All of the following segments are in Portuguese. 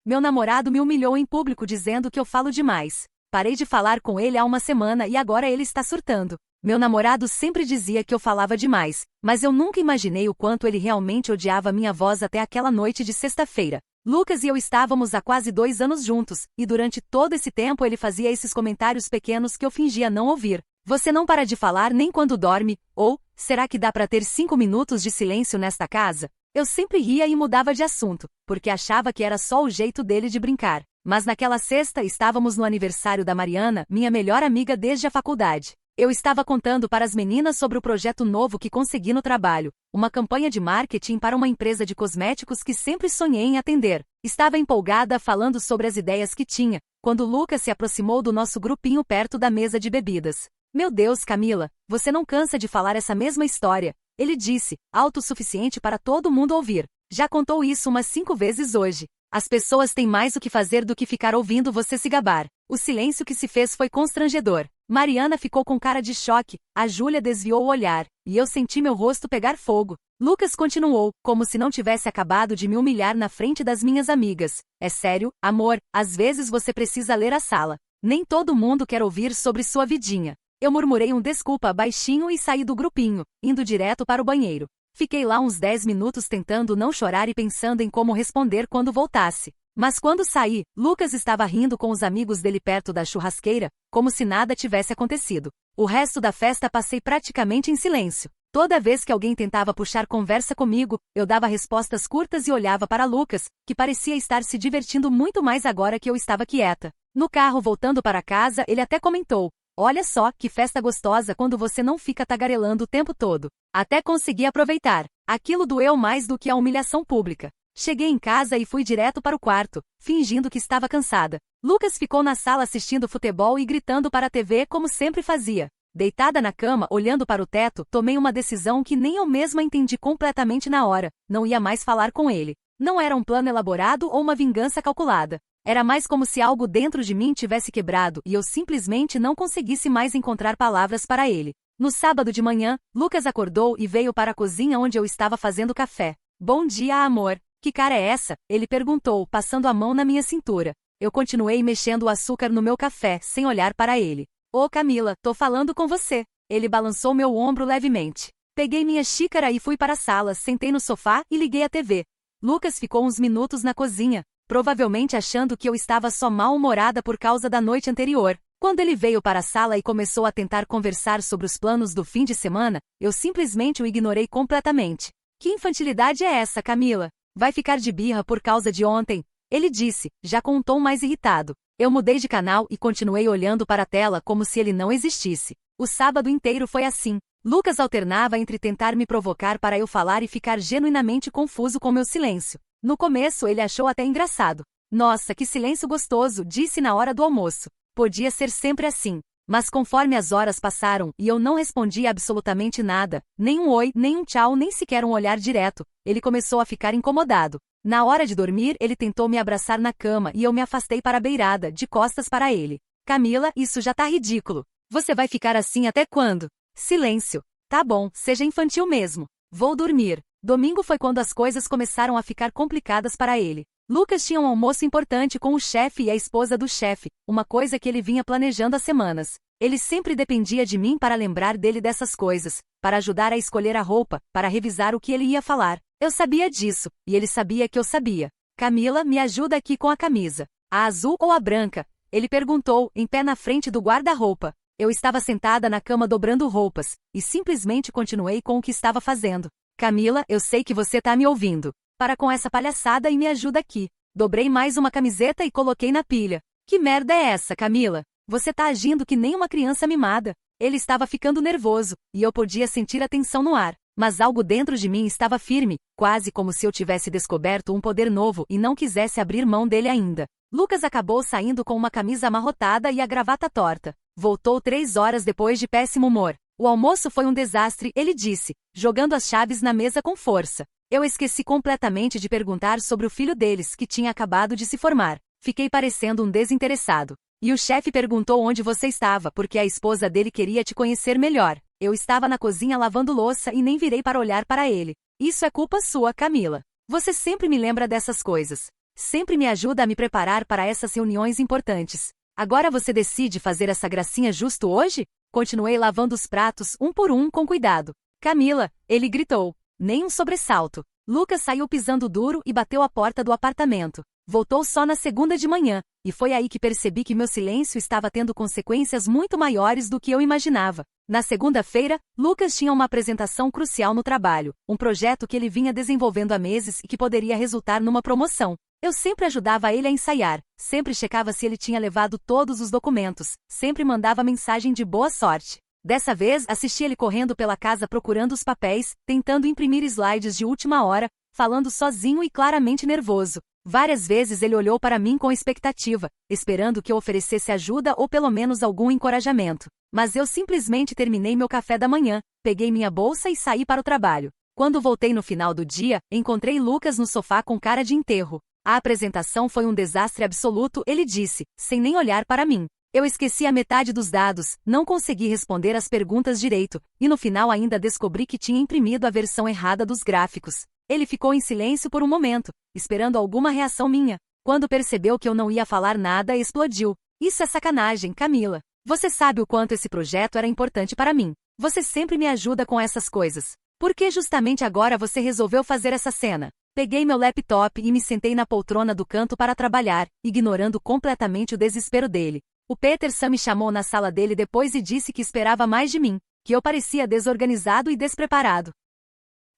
Meu namorado me humilhou em público dizendo que eu falo demais. Parei de falar com ele há uma semana e agora ele está surtando. Meu namorado sempre dizia que eu falava demais, mas eu nunca imaginei o quanto ele realmente odiava minha voz até aquela noite de sexta-feira. Lucas e eu estávamos há quase 2 anos juntos, e durante todo esse tempo ele fazia esses comentários pequenos que eu fingia não ouvir. Você não para de falar nem quando dorme, ou, será que dá para ter 5 minutos de silêncio nesta casa? Eu sempre ria e mudava de assunto, porque achava que era só o jeito dele de brincar. Mas naquela sexta estávamos no aniversário da Mariana, minha melhor amiga desde a faculdade. Eu estava contando para as meninas sobre o projeto novo que consegui no trabalho, uma campanha de marketing para uma empresa de cosméticos que sempre sonhei em atender. Estava empolgada falando sobre as ideias que tinha, quando Lucas se aproximou do nosso grupinho perto da mesa de bebidas. Meu Deus, Camila, você não cansa de falar essa mesma história, ele disse, autossuficiente para todo mundo ouvir. Já contou isso umas 5 vezes hoje. As pessoas têm mais o que fazer do que ficar ouvindo você se gabar. O silêncio que se fez foi constrangedor. Mariana ficou com cara de choque, a Júlia desviou o olhar, e eu senti meu rosto pegar fogo. Lucas continuou, como se não tivesse acabado de me humilhar na frente das minhas amigas. É sério, amor, às vezes você precisa ler a sala. Nem todo mundo quer ouvir sobre sua vidinha. Eu murmurei um desculpa baixinho e saí do grupinho, indo direto para o banheiro. Fiquei lá uns 10 minutos tentando não chorar e pensando em como responder quando voltasse. Mas quando saí, Lucas estava rindo com os amigos dele perto da churrasqueira, como se nada tivesse acontecido. O resto da festa passei praticamente em silêncio. Toda vez que alguém tentava puxar conversa comigo, eu dava respostas curtas e olhava para Lucas, que parecia estar se divertindo muito mais agora que eu estava quieta. No carro voltando para casa, ele até comentou: olha só, que festa gostosa quando você não fica tagarelando o tempo todo. Até consegui aproveitar. Aquilo doeu mais do que a humilhação pública. Cheguei em casa e fui direto para o quarto, fingindo que estava cansada. Lucas ficou na sala assistindo futebol e gritando para a TV como sempre fazia. Deitada na cama, olhando para o teto, tomei uma decisão que nem eu mesma entendi completamente na hora. Não ia mais falar com ele. Não era um plano elaborado ou uma vingança calculada. Era mais como se algo dentro de mim tivesse quebrado e eu simplesmente não conseguisse mais encontrar palavras para ele. No sábado de manhã, Lucas acordou e veio para a cozinha onde eu estava fazendo café. Bom dia, amor. Que cara é essa? Ele perguntou, passando a mão na minha cintura. Eu continuei mexendo o açúcar no meu café, sem olhar para ele. Ô Camila, tô falando com você. Ele balançou meu ombro levemente. Peguei minha xícara e fui para a sala, sentei no sofá e liguei a TV. Lucas ficou uns minutos na cozinha, provavelmente achando que eu estava só mal-humorada por causa da noite anterior. Quando ele veio para a sala e começou a tentar conversar sobre os planos do fim de semana, eu simplesmente o ignorei completamente. Que infantilidade é essa, Camila? Vai ficar de birra por causa de ontem? Ele disse, já com um tom mais irritado. Eu mudei de canal e continuei olhando para a tela como se ele não existisse. O sábado inteiro foi assim. Lucas alternava entre tentar me provocar para eu falar e ficar genuinamente confuso com meu silêncio. No começo ele achou até engraçado. Nossa, que silêncio gostoso, disse na hora do almoço. Podia ser sempre assim. Mas conforme as horas passaram e eu não respondia absolutamente nada, nem um oi, nem um tchau, nem sequer um olhar direto, ele começou a ficar incomodado. Na hora de dormir, ele tentou me abraçar na cama e eu me afastei para a beirada, de costas para ele. Camila, isso já tá ridículo. Você vai ficar assim até quando? Silêncio. Tá bom, seja infantil mesmo. Vou dormir. Domingo foi quando as coisas começaram a ficar complicadas para ele. Lucas tinha um almoço importante com o chefe e a esposa do chefe, uma coisa que ele vinha planejando há semanas. Ele sempre dependia de mim para lembrar dele dessas coisas, para ajudar a escolher a roupa, para revisar o que ele ia falar. Eu sabia disso, e ele sabia que eu sabia. Camila, me ajuda aqui com a camisa. A azul ou a branca? Ele perguntou, em pé na frente do guarda-roupa. Eu estava sentada na cama dobrando roupas, e simplesmente continuei com o que estava fazendo. Camila, eu sei que você tá me ouvindo. Para com essa palhaçada e me ajuda aqui. Dobrei mais uma camiseta e coloquei na pilha. Que merda é essa, Camila? Você tá agindo que nem uma criança mimada. Ele estava ficando nervoso, e eu podia sentir a tensão no ar. Mas algo dentro de mim estava firme, quase como se eu tivesse descoberto um poder novo e não quisesse abrir mão dele ainda. Lucas acabou saindo com uma camisa amarrotada e a gravata torta. Voltou 3 horas depois de péssimo humor. O almoço foi um desastre, ele disse, jogando as chaves na mesa com força. Eu esqueci completamente de perguntar sobre o filho deles, que tinha acabado de se formar. Fiquei parecendo um desinteressado. E o chefe perguntou onde você estava, porque a esposa dele queria te conhecer melhor. Eu estava na cozinha lavando louça e nem virei para olhar para ele. Isso é culpa sua, Camila. Você sempre me lembra dessas coisas. Sempre me ajuda a me preparar para essas reuniões importantes. Agora você decide fazer essa gracinha justo hoje? Continuei lavando os pratos um por um com cuidado. Camila, ele gritou. Nem um sobressalto. Lucas saiu pisando duro e bateu a porta do apartamento. Voltou só na segunda de manhã, e foi aí que percebi que meu silêncio estava tendo consequências muito maiores do que eu imaginava. Na segunda-feira, Lucas tinha uma apresentação crucial no trabalho, um projeto que ele vinha desenvolvendo há meses e que poderia resultar numa promoção. Eu sempre ajudava ele a ensaiar, sempre checava se ele tinha levado todos os documentos, sempre mandava mensagem de boa sorte. Dessa vez, assisti ele correndo pela casa procurando os papéis, tentando imprimir slides de última hora, falando sozinho e claramente nervoso. Várias vezes ele olhou para mim com expectativa, esperando que eu oferecesse ajuda ou pelo menos algum encorajamento. Mas eu simplesmente terminei meu café da manhã, peguei minha bolsa e saí para o trabalho. Quando voltei no final do dia, encontrei Lucas no sofá com cara de enterro. A apresentação foi um desastre absoluto, ele disse, sem nem olhar para mim. Eu esqueci a metade dos dados, não consegui responder as perguntas direito, e no final ainda descobri que tinha imprimido a versão errada dos gráficos. Ele ficou em silêncio por um momento, esperando alguma reação minha. Quando percebeu que eu não ia falar nada, explodiu. Isso é sacanagem, Camila. Você sabe o quanto esse projeto era importante para mim. Você sempre me ajuda com essas coisas. Por que justamente agora você resolveu fazer essa cena? Peguei meu laptop e me sentei na poltrona do canto para trabalhar, ignorando completamente o desespero dele. O Peterson me chamou na sala dele depois e disse que esperava mais de mim, que eu parecia desorganizado e despreparado.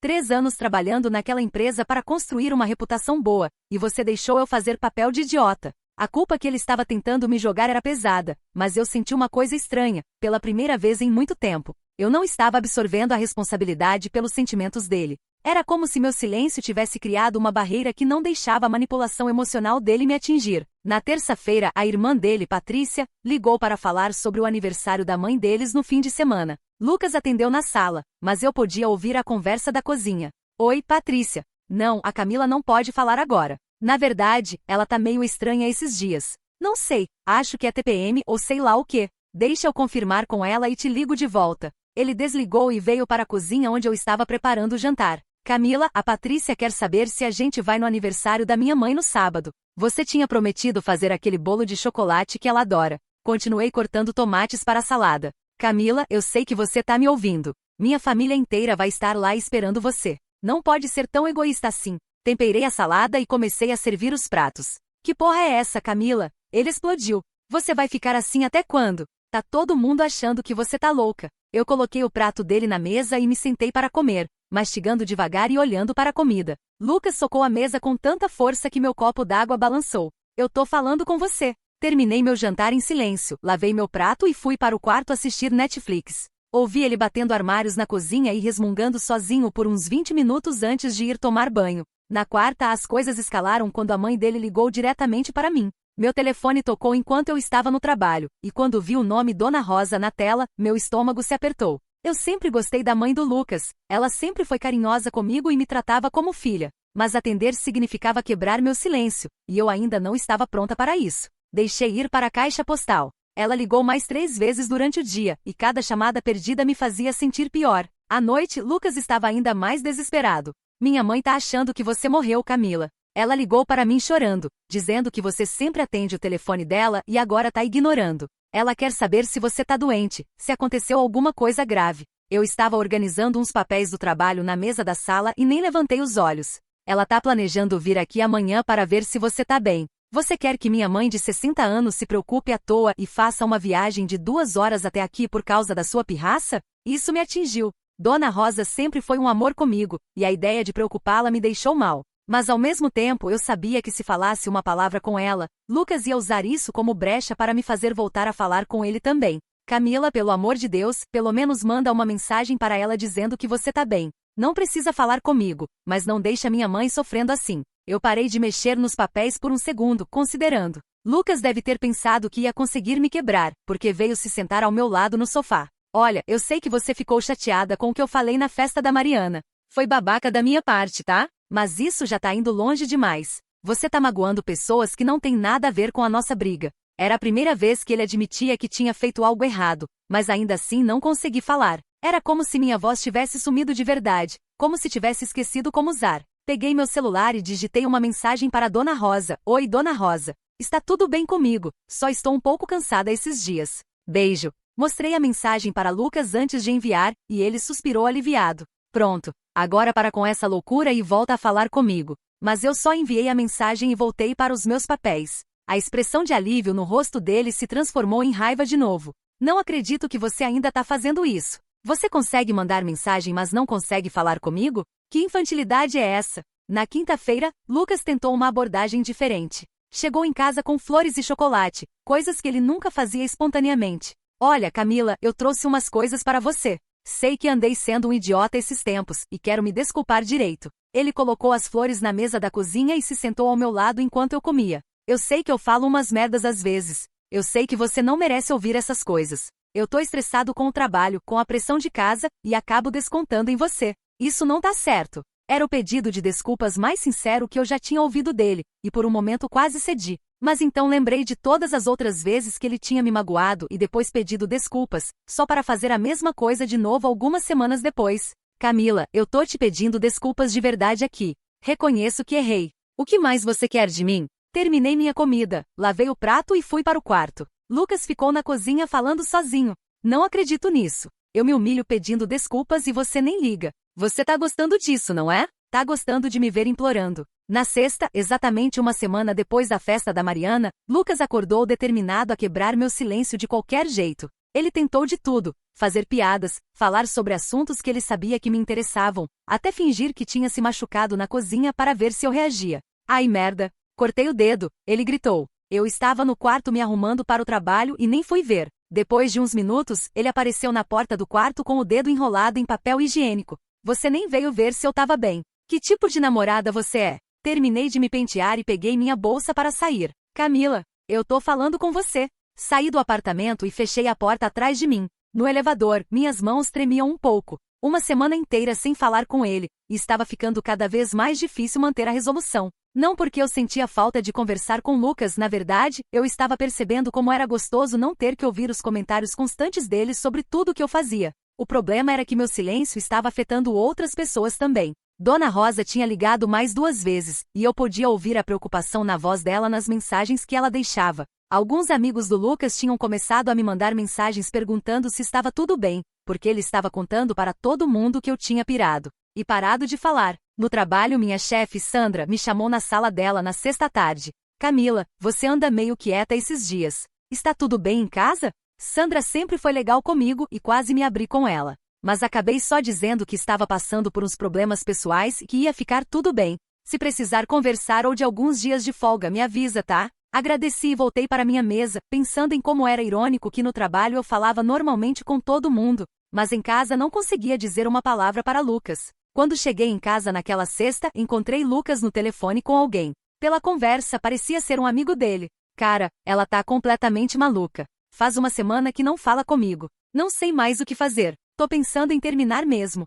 3 anos trabalhando naquela empresa para construir uma reputação boa, e você deixou eu fazer papel de idiota. A culpa que ele estava tentando me jogar era pesada, mas eu senti uma coisa estranha, pela primeira vez em muito tempo. Eu não estava absorvendo a responsabilidade pelos sentimentos dele. Era como se meu silêncio tivesse criado uma barreira que não deixava a manipulação emocional dele me atingir. Na terça-feira, a irmã dele, Patrícia, ligou para falar sobre o aniversário da mãe deles no fim de semana. Lucas atendeu na sala, mas eu podia ouvir a conversa da cozinha. Oi, Patrícia. Não, a Camila não pode falar agora. Na verdade, ela tá meio estranha esses dias. Não sei, acho que é TPM ou sei lá o quê. Deixa eu confirmar com ela e te ligo de volta. Ele desligou e veio para a cozinha onde eu estava preparando o jantar. Camila, a Patrícia quer saber se a gente vai no aniversário da minha mãe no sábado. Você tinha prometido fazer aquele bolo de chocolate que ela adora. Continuei cortando tomates para a salada. Camila, eu sei que você tá me ouvindo. Minha família inteira vai estar lá esperando você. Não pode ser tão egoísta assim. Temperei a salada e comecei a servir os pratos. Que porra é essa, Camila? Ele explodiu. Você vai ficar assim até quando? Tá todo mundo achando que você tá louca. Eu coloquei o prato dele na mesa e me sentei para comer, mastigando devagar e olhando para a comida. Lucas socou a mesa com tanta força que meu copo d'água balançou. Eu tô falando com você. Terminei meu jantar em silêncio, lavei meu prato e fui para o quarto assistir Netflix. Ouvi ele batendo armários na cozinha e resmungando sozinho por uns 20 minutos antes de ir tomar banho. Na quarta, as coisas escalaram quando a mãe dele ligou diretamente para mim. Meu telefone tocou enquanto eu estava no trabalho, e quando vi o nome Dona Rosa na tela, meu estômago se apertou. Eu sempre gostei da mãe do Lucas, ela sempre foi carinhosa comigo e me tratava como filha. Mas atender significava quebrar meu silêncio, e eu ainda não estava pronta para isso. Deixei ir para a caixa postal. Ela ligou mais 3 vezes durante o dia, e cada chamada perdida me fazia sentir pior. À noite, Lucas estava ainda mais desesperado. Minha mãe tá achando que você morreu, Camila. Ela ligou para mim chorando, dizendo que você sempre atende o telefone dela e agora tá ignorando. Ela quer saber se você tá doente, se aconteceu alguma coisa grave. Eu estava organizando uns papéis do trabalho na mesa da sala e nem levantei os olhos. Ela tá planejando vir aqui amanhã para ver se você tá bem. Você quer que minha mãe de 60 anos se preocupe à toa e faça uma viagem de 2 horas até aqui por causa da sua pirraça? Isso me atingiu. Dona Rosa sempre foi um amor comigo, e a ideia de preocupá-la me deixou mal. Mas ao mesmo tempo eu sabia que se falasse uma palavra com ela, Lucas ia usar isso como brecha para me fazer voltar a falar com ele também. Camila, pelo amor de Deus, pelo menos manda uma mensagem para ela dizendo que você tá bem. Não precisa falar comigo, mas não deixa minha mãe sofrendo assim. Eu parei de mexer nos papéis por um segundo, considerando. Lucas deve ter pensado que ia conseguir me quebrar, porque veio se sentar ao meu lado no sofá. Olha, eu sei que você ficou chateada com o que eu falei na festa da Mariana. Foi babaca da minha parte, tá? Mas isso já tá indo longe demais. Você tá magoando pessoas que não têm nada a ver com a nossa briga. Era a primeira vez que ele admitia que tinha feito algo errado, mas ainda assim não consegui falar. Era como se minha voz tivesse sumido de verdade, como se tivesse esquecido como usar. Peguei meu celular e digitei uma mensagem para Dona Rosa. Oi, Dona Rosa. Está tudo bem comigo, só estou um pouco cansada esses dias. Beijo. Mostrei a mensagem para Lucas antes de enviar, e ele suspirou aliviado. Pronto, agora para com essa loucura e volta a falar comigo. Mas eu só enviei a mensagem e voltei para os meus papéis. A expressão de alívio no rosto dele se transformou em raiva de novo. Não acredito que você ainda está fazendo isso. Você consegue mandar mensagem mas não consegue falar comigo? Que infantilidade é essa? Na quinta-feira, Lucas tentou uma abordagem diferente. Chegou em casa com flores e chocolate, coisas que ele nunca fazia espontaneamente. Olha, Camila, eu trouxe umas coisas para você. Sei que andei sendo um idiota esses tempos, e quero me desculpar direito. Ele colocou as flores na mesa da cozinha e se sentou ao meu lado enquanto eu comia. Eu sei que eu falo umas merdas às vezes. Eu sei que você não merece ouvir essas coisas. Eu tô estressado com o trabalho, com a pressão de casa, e acabo descontando em você. Isso não tá certo. Era o pedido de desculpas mais sincero que eu já tinha ouvido dele, e por um momento quase cedi. Mas então lembrei de todas as outras vezes que ele tinha me magoado e depois pedido desculpas, só para fazer a mesma coisa de novo algumas semanas depois. Camila, eu tô te pedindo desculpas de verdade aqui. Reconheço que errei. O que mais você quer de mim? Terminei minha comida, lavei o prato e fui para o quarto. Lucas ficou na cozinha falando sozinho. Não acredito nisso. Eu me humilho pedindo desculpas e você nem liga. Você tá gostando disso, não é? Tá gostando de me ver implorando. Na sexta, exatamente uma semana depois da festa da Mariana, Lucas acordou determinado a quebrar meu silêncio de qualquer jeito. Ele tentou de tudo, fazer piadas, falar sobre assuntos que ele sabia que me interessavam, até fingir que tinha se machucado na cozinha para ver se eu reagia. Ai merda, cortei o dedo, ele gritou. Eu estava no quarto me arrumando para o trabalho e nem fui ver. Depois de uns minutos, ele apareceu na porta do quarto com o dedo enrolado em papel higiênico. Você nem veio ver se eu tava bem. Que tipo de namorada você é? Terminei de me pentear e peguei minha bolsa para sair. Camila, eu tô falando com você. Saí do apartamento e fechei a porta atrás de mim. No elevador, minhas mãos tremiam um pouco. Uma semana inteira sem falar com ele, e estava ficando cada vez mais difícil manter a resolução. Não porque eu sentia falta de conversar com Lucas, na verdade, eu estava percebendo como era gostoso não ter que ouvir os comentários constantes dele sobre tudo o que eu fazia. O problema era que meu silêncio estava afetando outras pessoas também. Dona Rosa tinha ligado mais 2 vezes, e eu podia ouvir a preocupação na voz dela nas mensagens que ela deixava. Alguns amigos do Lucas tinham começado a me mandar mensagens perguntando se estava tudo bem, porque ele estava contando para todo mundo que eu tinha pirado. E parado de falar. No trabalho, minha chefe, Sandra, me chamou na sala dela na sexta tarde. Camila, você anda meio quieta esses dias. Está tudo bem em casa? Sandra sempre foi legal comigo e quase me abri com ela. Mas acabei só dizendo que estava passando por uns problemas pessoais e que ia ficar tudo bem. Se precisar conversar ou de alguns dias de folga, me avisa, tá? Agradeci e voltei para minha mesa, pensando em como era irônico que no trabalho eu falava normalmente com todo mundo, mas em casa não conseguia dizer uma palavra para Lucas. Quando cheguei em casa naquela sexta, encontrei Lucas no telefone com alguém. Pela conversa, parecia ser um amigo dele. Cara, ela tá completamente maluca. Faz uma semana que não fala comigo. Não sei mais o que fazer. Tô pensando em terminar mesmo.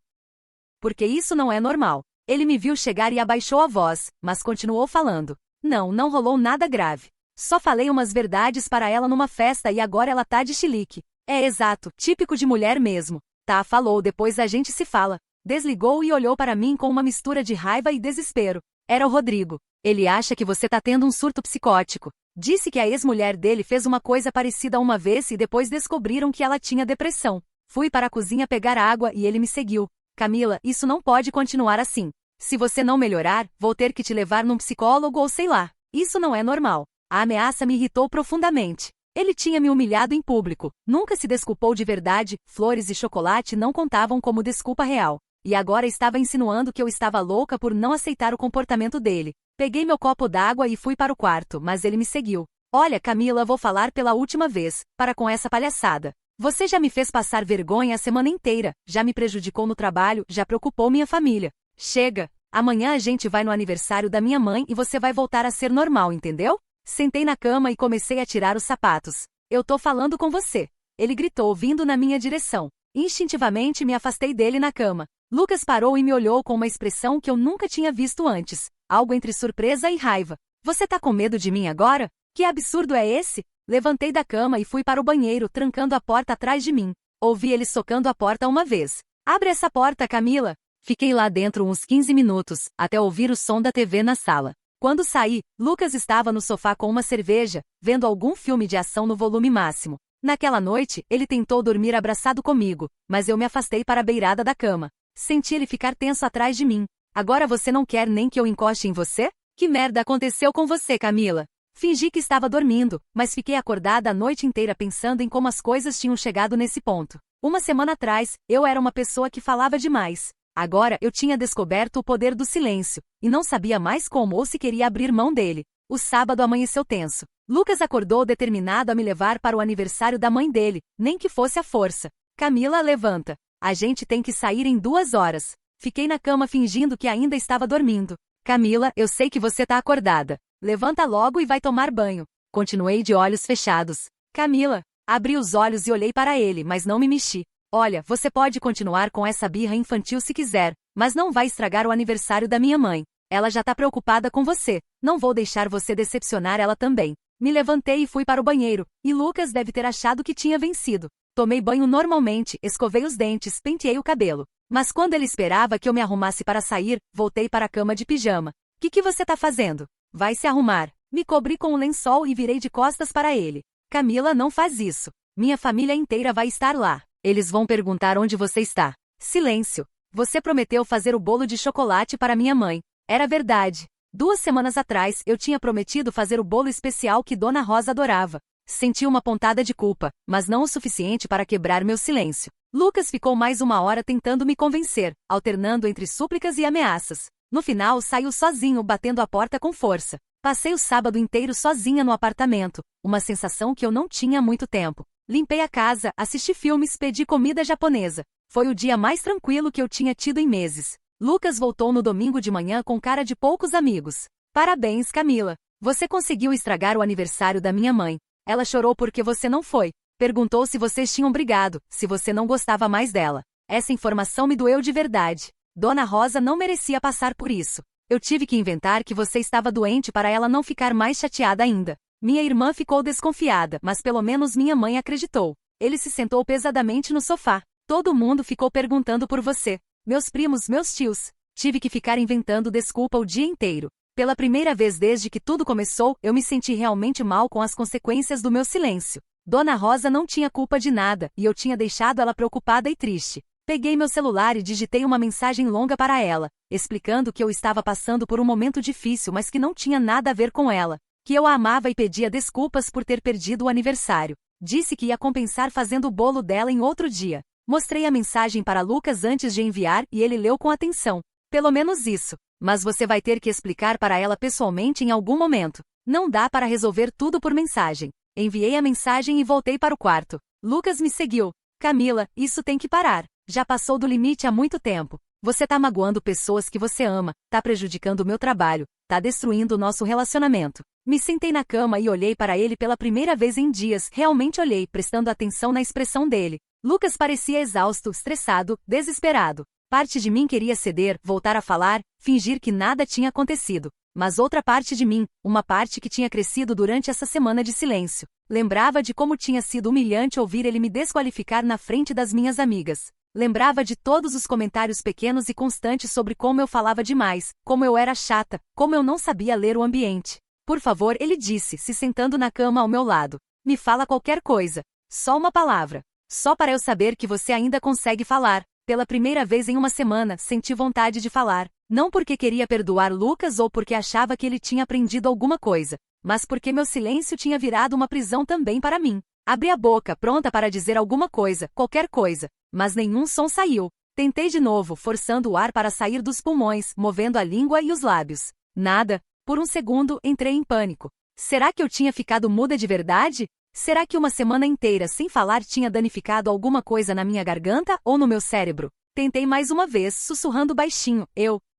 Porque isso não é normal. Ele me viu chegar e abaixou a voz, mas continuou falando. Não rolou nada grave. Só falei umas verdades para ela numa festa e agora ela tá de chilique. É exato, típico de mulher mesmo. Tá, falou, depois a gente se fala. Desligou e olhou para mim com uma mistura de raiva e desespero. Era o Rodrigo. Ele acha que você tá tendo um surto psicótico. Disse que a ex-mulher dele fez uma coisa parecida uma vez e depois descobriram que ela tinha depressão. Fui para a cozinha pegar água e ele me seguiu. Camila, isso não pode continuar assim. Se você não melhorar, vou ter que te levar num psicólogo ou sei lá. Isso não é normal. A ameaça me irritou profundamente. Ele tinha me humilhado em público. Nunca se desculpou de verdade, flores e chocolate não contavam como desculpa real. E agora estava insinuando que eu estava louca por não aceitar o comportamento dele. Peguei meu copo d'água e fui para o quarto, mas ele me seguiu. Olha, Camila, vou falar pela última vez. Para com essa palhaçada. Você já me fez passar vergonha a semana inteira, já me prejudicou no trabalho, já preocupou minha família. Chega! Amanhã a gente vai no aniversário da minha mãe e você vai voltar a ser normal, entendeu? Sentei na cama e comecei a tirar os sapatos. Eu tô falando com você. Ele gritou vindo na minha direção. Instintivamente me afastei dele na cama. Lucas parou e me olhou com uma expressão que eu nunca tinha visto antes. Algo entre surpresa e raiva. Você tá com medo de mim agora? Que absurdo é esse? Levantei da cama e fui para o banheiro, trancando a porta atrás de mim. Ouvi ele socando a porta uma vez. Abre essa porta, Camila! Fiquei lá dentro uns 15 minutos, até ouvir o som da TV na sala. Quando saí, Lucas estava no sofá com uma cerveja, vendo algum filme de ação no volume máximo. Naquela noite, ele tentou dormir abraçado comigo, mas eu me afastei para a beirada da cama. Senti ele ficar tenso atrás de mim. Agora você não quer nem que eu encoste em você? Que merda aconteceu com você, Camila? Fingi que estava dormindo, mas fiquei acordada a noite inteira pensando em como as coisas tinham chegado nesse ponto. Uma semana atrás, eu era uma pessoa que falava demais. Agora eu tinha descoberto o poder do silêncio, e não sabia mais como ou se queria abrir mão dele. O sábado amanheceu tenso. Lucas acordou determinado a me levar para o aniversário da mãe dele, nem que fosse à força. Camila, levanta. A gente tem que sair em 2 horas. Fiquei na cama fingindo que ainda estava dormindo. Camila, eu sei que você tá acordada. Levanta logo e vai tomar banho. Continuei de olhos fechados. Camila, abri os olhos e olhei para ele, mas não me mexi. Olha, você pode continuar com essa birra infantil se quiser, mas não vai estragar o aniversário da minha mãe. Ela já tá preocupada com você. Não vou deixar você decepcionar ela também. Me levantei e fui para o banheiro, e Lucas deve ter achado que tinha vencido. Tomei banho normalmente, escovei os dentes, penteei o cabelo. Mas quando ele esperava que eu me arrumasse para sair, voltei para a cama de pijama. Que você tá fazendo? Vai se arrumar. Me cobri com um lençol e virei de costas para ele. Camila, não faz isso. Minha família inteira vai estar lá. Eles vão perguntar onde você está. Silêncio. Você prometeu fazer o bolo de chocolate para minha mãe. Era verdade. 2 semanas atrás, eu tinha prometido fazer o bolo especial que Dona Rosa adorava. Senti uma pontada de culpa, mas não o suficiente para quebrar meu silêncio. Lucas ficou mais 1 hora tentando me convencer, alternando entre súplicas e ameaças. No final, saiu sozinho, batendo a porta com força. Passei o sábado inteiro sozinha no apartamento, uma sensação que eu não tinha há muito tempo. Limpei a casa, assisti filmes, pedi comida japonesa. Foi o dia mais tranquilo que eu tinha tido em meses. Lucas voltou no domingo de manhã com cara de poucos amigos. Parabéns, Camila. Você conseguiu estragar o aniversário da minha mãe. Ela chorou porque você não foi. Perguntou se vocês tinham brigado, se você não gostava mais dela. Essa informação me doeu de verdade. Dona Rosa não merecia passar por isso. Eu tive que inventar que você estava doente para ela não ficar mais chateada ainda. Minha irmã ficou desconfiada, mas pelo menos minha mãe acreditou. Ele se sentou pesadamente no sofá. Todo mundo ficou perguntando por você. Meus primos, meus tios. Tive que ficar inventando desculpa o dia inteiro. Pela primeira vez desde que tudo começou, eu me senti realmente mal com as consequências do meu silêncio. Dona Rosa não tinha culpa de nada, e eu tinha deixado ela preocupada e triste. Peguei meu celular e digitei uma mensagem longa para ela, explicando que eu estava passando por um momento difícil, mas que não tinha nada a ver com ela. Que eu a amava e pedia desculpas por ter perdido o aniversário. Disse que ia compensar fazendo o bolo dela em outro dia. Mostrei a mensagem para Lucas antes de enviar e ele leu com atenção. Pelo menos isso. Mas você vai ter que explicar para ela pessoalmente em algum momento. Não dá para resolver tudo por mensagem. Enviei a mensagem e voltei para o quarto. Lucas me seguiu. Camila, isso tem que parar. Já passou do limite há muito tempo. Você tá magoando pessoas que você ama, tá prejudicando o meu trabalho, tá destruindo o nosso relacionamento. Me sentei na cama e olhei para ele pela primeira vez em dias, realmente olhei, prestando atenção na expressão dele. Lucas parecia exausto, estressado, desesperado. Parte de mim queria ceder, voltar a falar, fingir que nada tinha acontecido. Mas outra parte de mim, uma parte que tinha crescido durante essa semana de silêncio, lembrava de como tinha sido humilhante ouvir ele me desqualificar na frente das minhas amigas. Lembrava de todos os comentários pequenos e constantes sobre como eu falava demais, como eu era chata, como eu não sabia ler o ambiente. Por favor, ele disse, se sentando na cama ao meu lado. Me fala qualquer coisa. Só uma palavra. Só para eu saber que você ainda consegue falar. Pela primeira vez em 1 semana, senti vontade de falar. Não porque queria perdoar Lucas ou porque achava que ele tinha aprendido alguma coisa, mas porque meu silêncio tinha virado uma prisão também para mim. Abri a boca, pronta para dizer alguma coisa, qualquer coisa, mas nenhum som saiu. Tentei de novo, forçando o ar para sair dos pulmões, movendo a língua e os lábios. Nada. Por um segundo, entrei em pânico. Será que eu tinha ficado muda de verdade? Será que 1 semana inteira sem falar tinha danificado alguma coisa na minha garganta ou no meu cérebro? Tentei mais uma vez, sussurrando baixinho.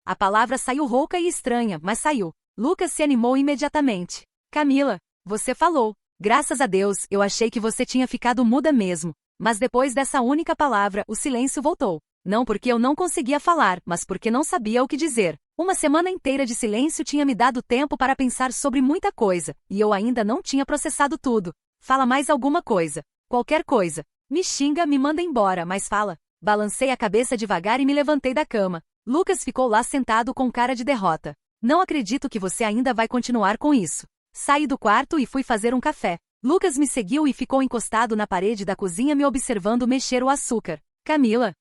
A palavra saiu rouca e estranha, mas saiu. Lucas se animou imediatamente. Camila, você falou. Graças a Deus, eu achei que você tinha ficado muda mesmo. Mas depois dessa única palavra, o silêncio voltou. Não porque eu não conseguia falar, mas porque não sabia o que dizer. 1 semana inteira de silêncio tinha me dado tempo para pensar sobre muita coisa, e eu ainda não tinha processado tudo. Fala mais alguma coisa. Qualquer coisa. Me xinga, me manda embora, mas fala. Balancei a cabeça devagar e me levantei da cama. Lucas ficou lá sentado com cara de derrota. Não acredito que você ainda vai continuar com isso. Saí do quarto e fui fazer um café. Lucas me seguiu e ficou encostado na parede da cozinha me observando mexer o açúcar. Camila,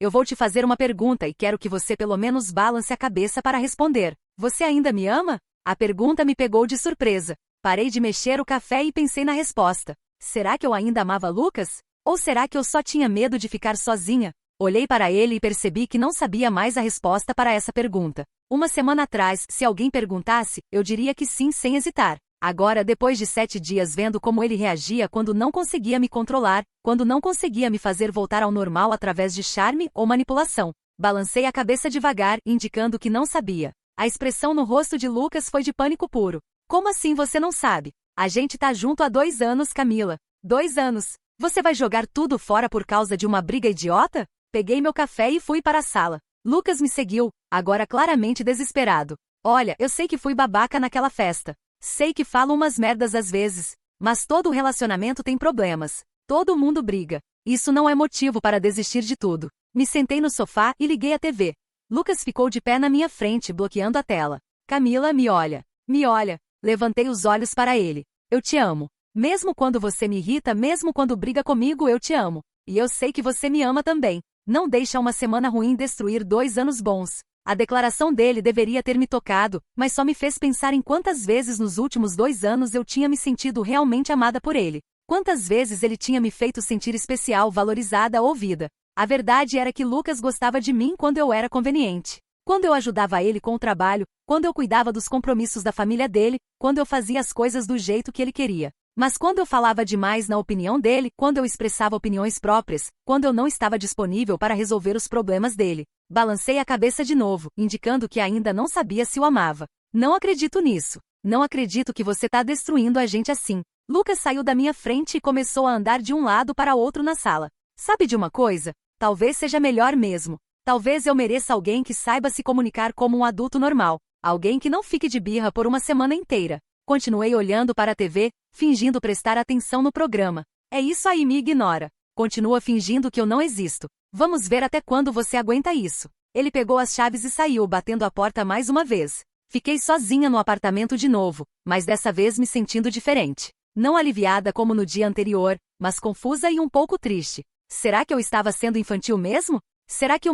eu vou te fazer uma pergunta e quero que você pelo menos balance a cabeça para responder. Você ainda me ama? A pergunta me pegou de surpresa. Parei de mexer o café e pensei na resposta. Será que eu ainda amava Lucas? Ou será que eu só tinha medo de ficar sozinha? Olhei para ele e percebi que não sabia mais a resposta para essa pergunta. Uma semana atrás, se alguém perguntasse, eu diria que sim sem hesitar. Agora, depois de 7 dias vendo como ele reagia quando não conseguia me controlar, quando não conseguia me fazer voltar ao normal através de charme ou manipulação, balancei a cabeça devagar, indicando que não sabia. A expressão no rosto de Lucas foi de pânico puro. Como assim você não sabe? A gente tá junto há 2 anos, Camila. 2 anos. Você vai jogar tudo fora por causa de uma briga idiota? Peguei meu café e fui para a sala. Lucas me seguiu, agora claramente desesperado. Olha, eu sei que fui babaca naquela festa. Sei que falo umas merdas às vezes. Mas todo relacionamento tem problemas. Todo mundo briga. Isso não é motivo para desistir de tudo. Me sentei no sofá e liguei a TV. Lucas ficou de pé na minha frente, bloqueando a tela. Camila, me olha. Me olha. Levantei os olhos para ele. Eu te amo. Mesmo quando você me irrita, mesmo quando briga comigo, eu te amo. E eu sei que você me ama também. Não deixa uma semana ruim destruir 2 anos bons. A declaração dele deveria ter me tocado, mas só me fez pensar em quantas vezes nos últimos 2 anos eu tinha me sentido realmente amada por ele. Quantas vezes ele tinha me feito sentir especial, valorizada, ouvida. A verdade era que Lucas gostava de mim quando eu era conveniente. Quando eu ajudava ele com o trabalho, quando eu cuidava dos compromissos da família dele, quando eu fazia as coisas do jeito que ele queria. Mas quando eu falava demais na opinião dele, quando eu expressava opiniões próprias, quando eu não estava disponível para resolver os problemas dele, balancei a cabeça de novo, indicando que ainda não sabia se o amava. Não acredito nisso. Não acredito que você tá destruindo a gente assim. Lucas saiu da minha frente e começou a andar de um lado para outro na sala. Sabe de uma coisa? Talvez seja melhor mesmo. Talvez eu mereça alguém que saiba se comunicar como um adulto normal. Alguém que não fique de birra por uma semana inteira. Continuei olhando para a TV, fingindo prestar atenção no programa. É isso aí, me ignora. Continua fingindo que eu não existo. Vamos ver até quando você aguenta isso. Ele pegou as chaves e saiu, batendo a porta mais uma vez. Fiquei sozinha no apartamento de novo, mas dessa vez me sentindo diferente. Não aliviada como no dia anterior, mas confusa e um pouco triste. Será que eu estava sendo infantil mesmo? Será que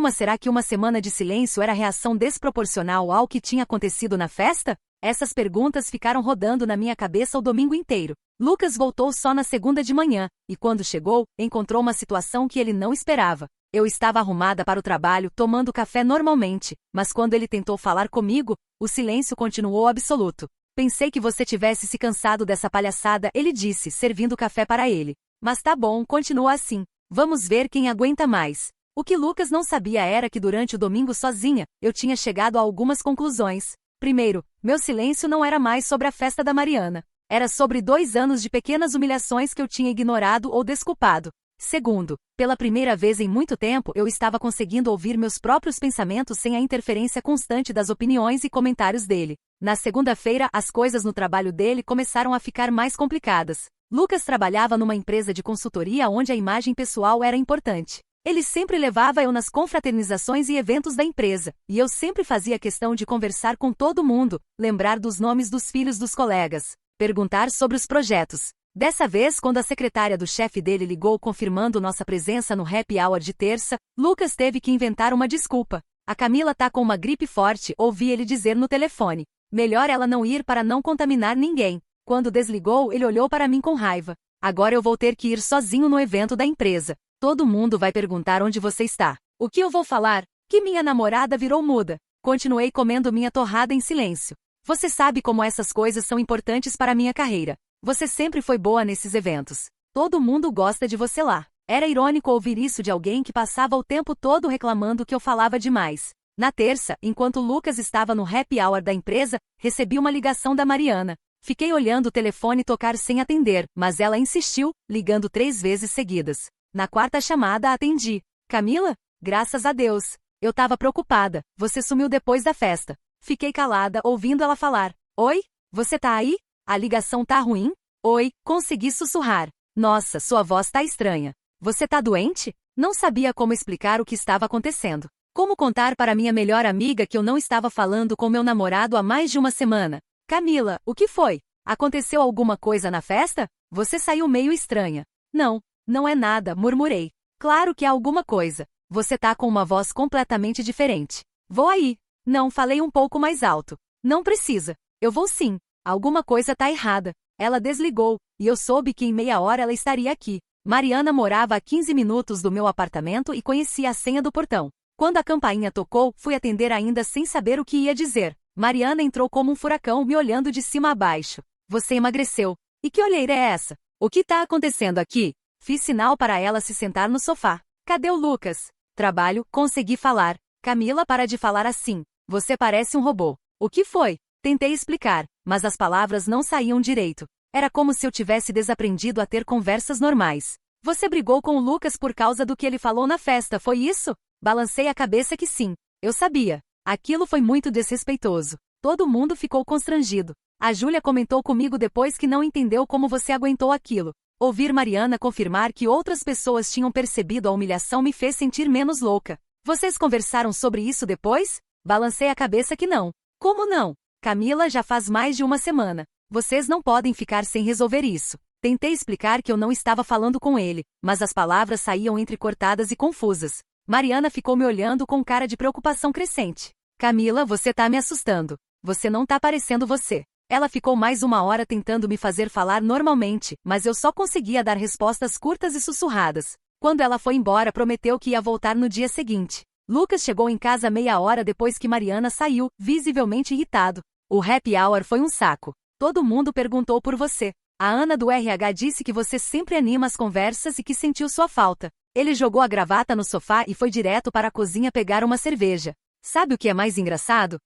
uma semana de silêncio era reação desproporcional ao que tinha acontecido na festa? Essas perguntas ficaram rodando na minha cabeça o domingo inteiro. Lucas voltou só na segunda de manhã, e quando chegou, encontrou uma situação que ele não esperava. Eu estava arrumada para o trabalho, tomando café normalmente, mas quando ele tentou falar comigo, o silêncio continuou absoluto. Pensei que você tivesse se cansado dessa palhaçada, ele disse, servindo café para ele. Mas tá bom, continua assim. Vamos ver quem aguenta mais. O que Lucas não sabia era que durante o domingo sozinha, eu tinha chegado a algumas conclusões. Primeiro, meu silêncio não era mais sobre a festa da Mariana. Era sobre 2 anos de pequenas humilhações que eu tinha ignorado ou desculpado. Segundo, pela primeira vez em muito tempo eu estava conseguindo ouvir meus próprios pensamentos sem a interferência constante das opiniões e comentários dele. Na segunda-feira, as coisas no trabalho dele começaram a ficar mais complicadas. Lucas trabalhava numa empresa de consultoria onde a imagem pessoal era importante. Ele sempre levava eu nas confraternizações e eventos da empresa, e eu sempre fazia questão de conversar com todo mundo, lembrar dos nomes dos filhos dos colegas, perguntar sobre os projetos. Dessa vez, quando a secretária do chefe dele ligou confirmando nossa presença no happy hour de terça, Lucas teve que inventar uma desculpa. A Camila tá com uma gripe forte, ouvi ele dizer no telefone. Melhor ela não ir para não contaminar ninguém. Quando desligou, ele olhou para mim com raiva. Agora eu vou ter que ir sozinho no evento da empresa. Todo mundo vai perguntar onde você está. O que eu vou falar? Que minha namorada virou muda. Continuei comendo minha torrada em silêncio. Você sabe como essas coisas são importantes para minha carreira. Você sempre foi boa nesses eventos. Todo mundo gosta de você lá. Era irônico ouvir isso de alguém que passava o tempo todo reclamando que eu falava demais. Na terça, enquanto Lucas estava no happy hour da empresa, recebi uma ligação da Mariana. Fiquei olhando o telefone tocar sem atender, mas ela insistiu, ligando 3 vezes seguidas. Na quarta chamada atendi. Camila? Graças a Deus. Eu tava preocupada. Você sumiu depois da festa. Fiquei calada, ouvindo ela falar. Oi? Você tá aí? A ligação tá ruim? Oi, consegui sussurrar. Nossa, sua voz tá estranha. Você tá doente? Não sabia como explicar o que estava acontecendo. Como contar para minha melhor amiga que eu não estava falando com meu namorado há mais de uma semana? Camila, o que foi? Aconteceu alguma coisa na festa? Você saiu meio estranha. Não, não é nada, murmurei. Claro que há alguma coisa. Você tá com uma voz completamente diferente. Vou aí. Não, falei um pouco mais alto. Não precisa. Eu vou sim. Alguma coisa tá errada. Ela desligou, e eu soube que em meia hora ela estaria aqui. Mariana morava a 15 minutos do meu apartamento e conhecia a senha do portão. Quando a campainha tocou, fui atender ainda sem saber o que ia dizer. Mariana entrou como um furacão, me olhando de cima a baixo. Você emagreceu. E que olheira é essa? O que tá acontecendo aqui? Fiz sinal para ela se sentar no sofá. Cadê o Lucas? Trabalho, consegui falar. Camila, para de falar assim. Você parece um robô. O que foi? Tentei explicar, mas as palavras não saíam direito. Era como se eu tivesse desaprendido a ter conversas normais. Você brigou com o Lucas por causa do que ele falou na festa, foi isso? Balancei a cabeça que sim. Eu sabia. Aquilo foi muito desrespeitoso. Todo mundo ficou constrangido. A Júlia comentou comigo depois que não entendeu como você aguentou aquilo. Ouvir Mariana confirmar que outras pessoas tinham percebido a humilhação me fez sentir menos louca. Vocês conversaram sobre isso depois? Balancei a cabeça que não. Como não? Camila, já faz mais de uma semana. Vocês não podem ficar sem resolver isso. Tentei explicar que eu não estava falando com ele, mas as palavras saíam entrecortadas e confusas. Mariana ficou me olhando com cara de preocupação crescente. Camila, você tá me assustando. Você não tá parecendo você. Ela ficou mais uma hora tentando me fazer falar normalmente, mas eu só conseguia dar respostas curtas e sussurradas. Quando ela foi embora, prometeu que ia voltar no dia seguinte. Lucas chegou em casa meia hora depois que Mariana saiu, visivelmente irritado. O happy hour foi um saco. Todo mundo perguntou por você. A Ana do RH disse que você sempre anima as conversas e que sentiu sua falta. Ele jogou a gravata no sofá e foi direto para a cozinha pegar uma cerveja. Sabe o que é mais engraçado?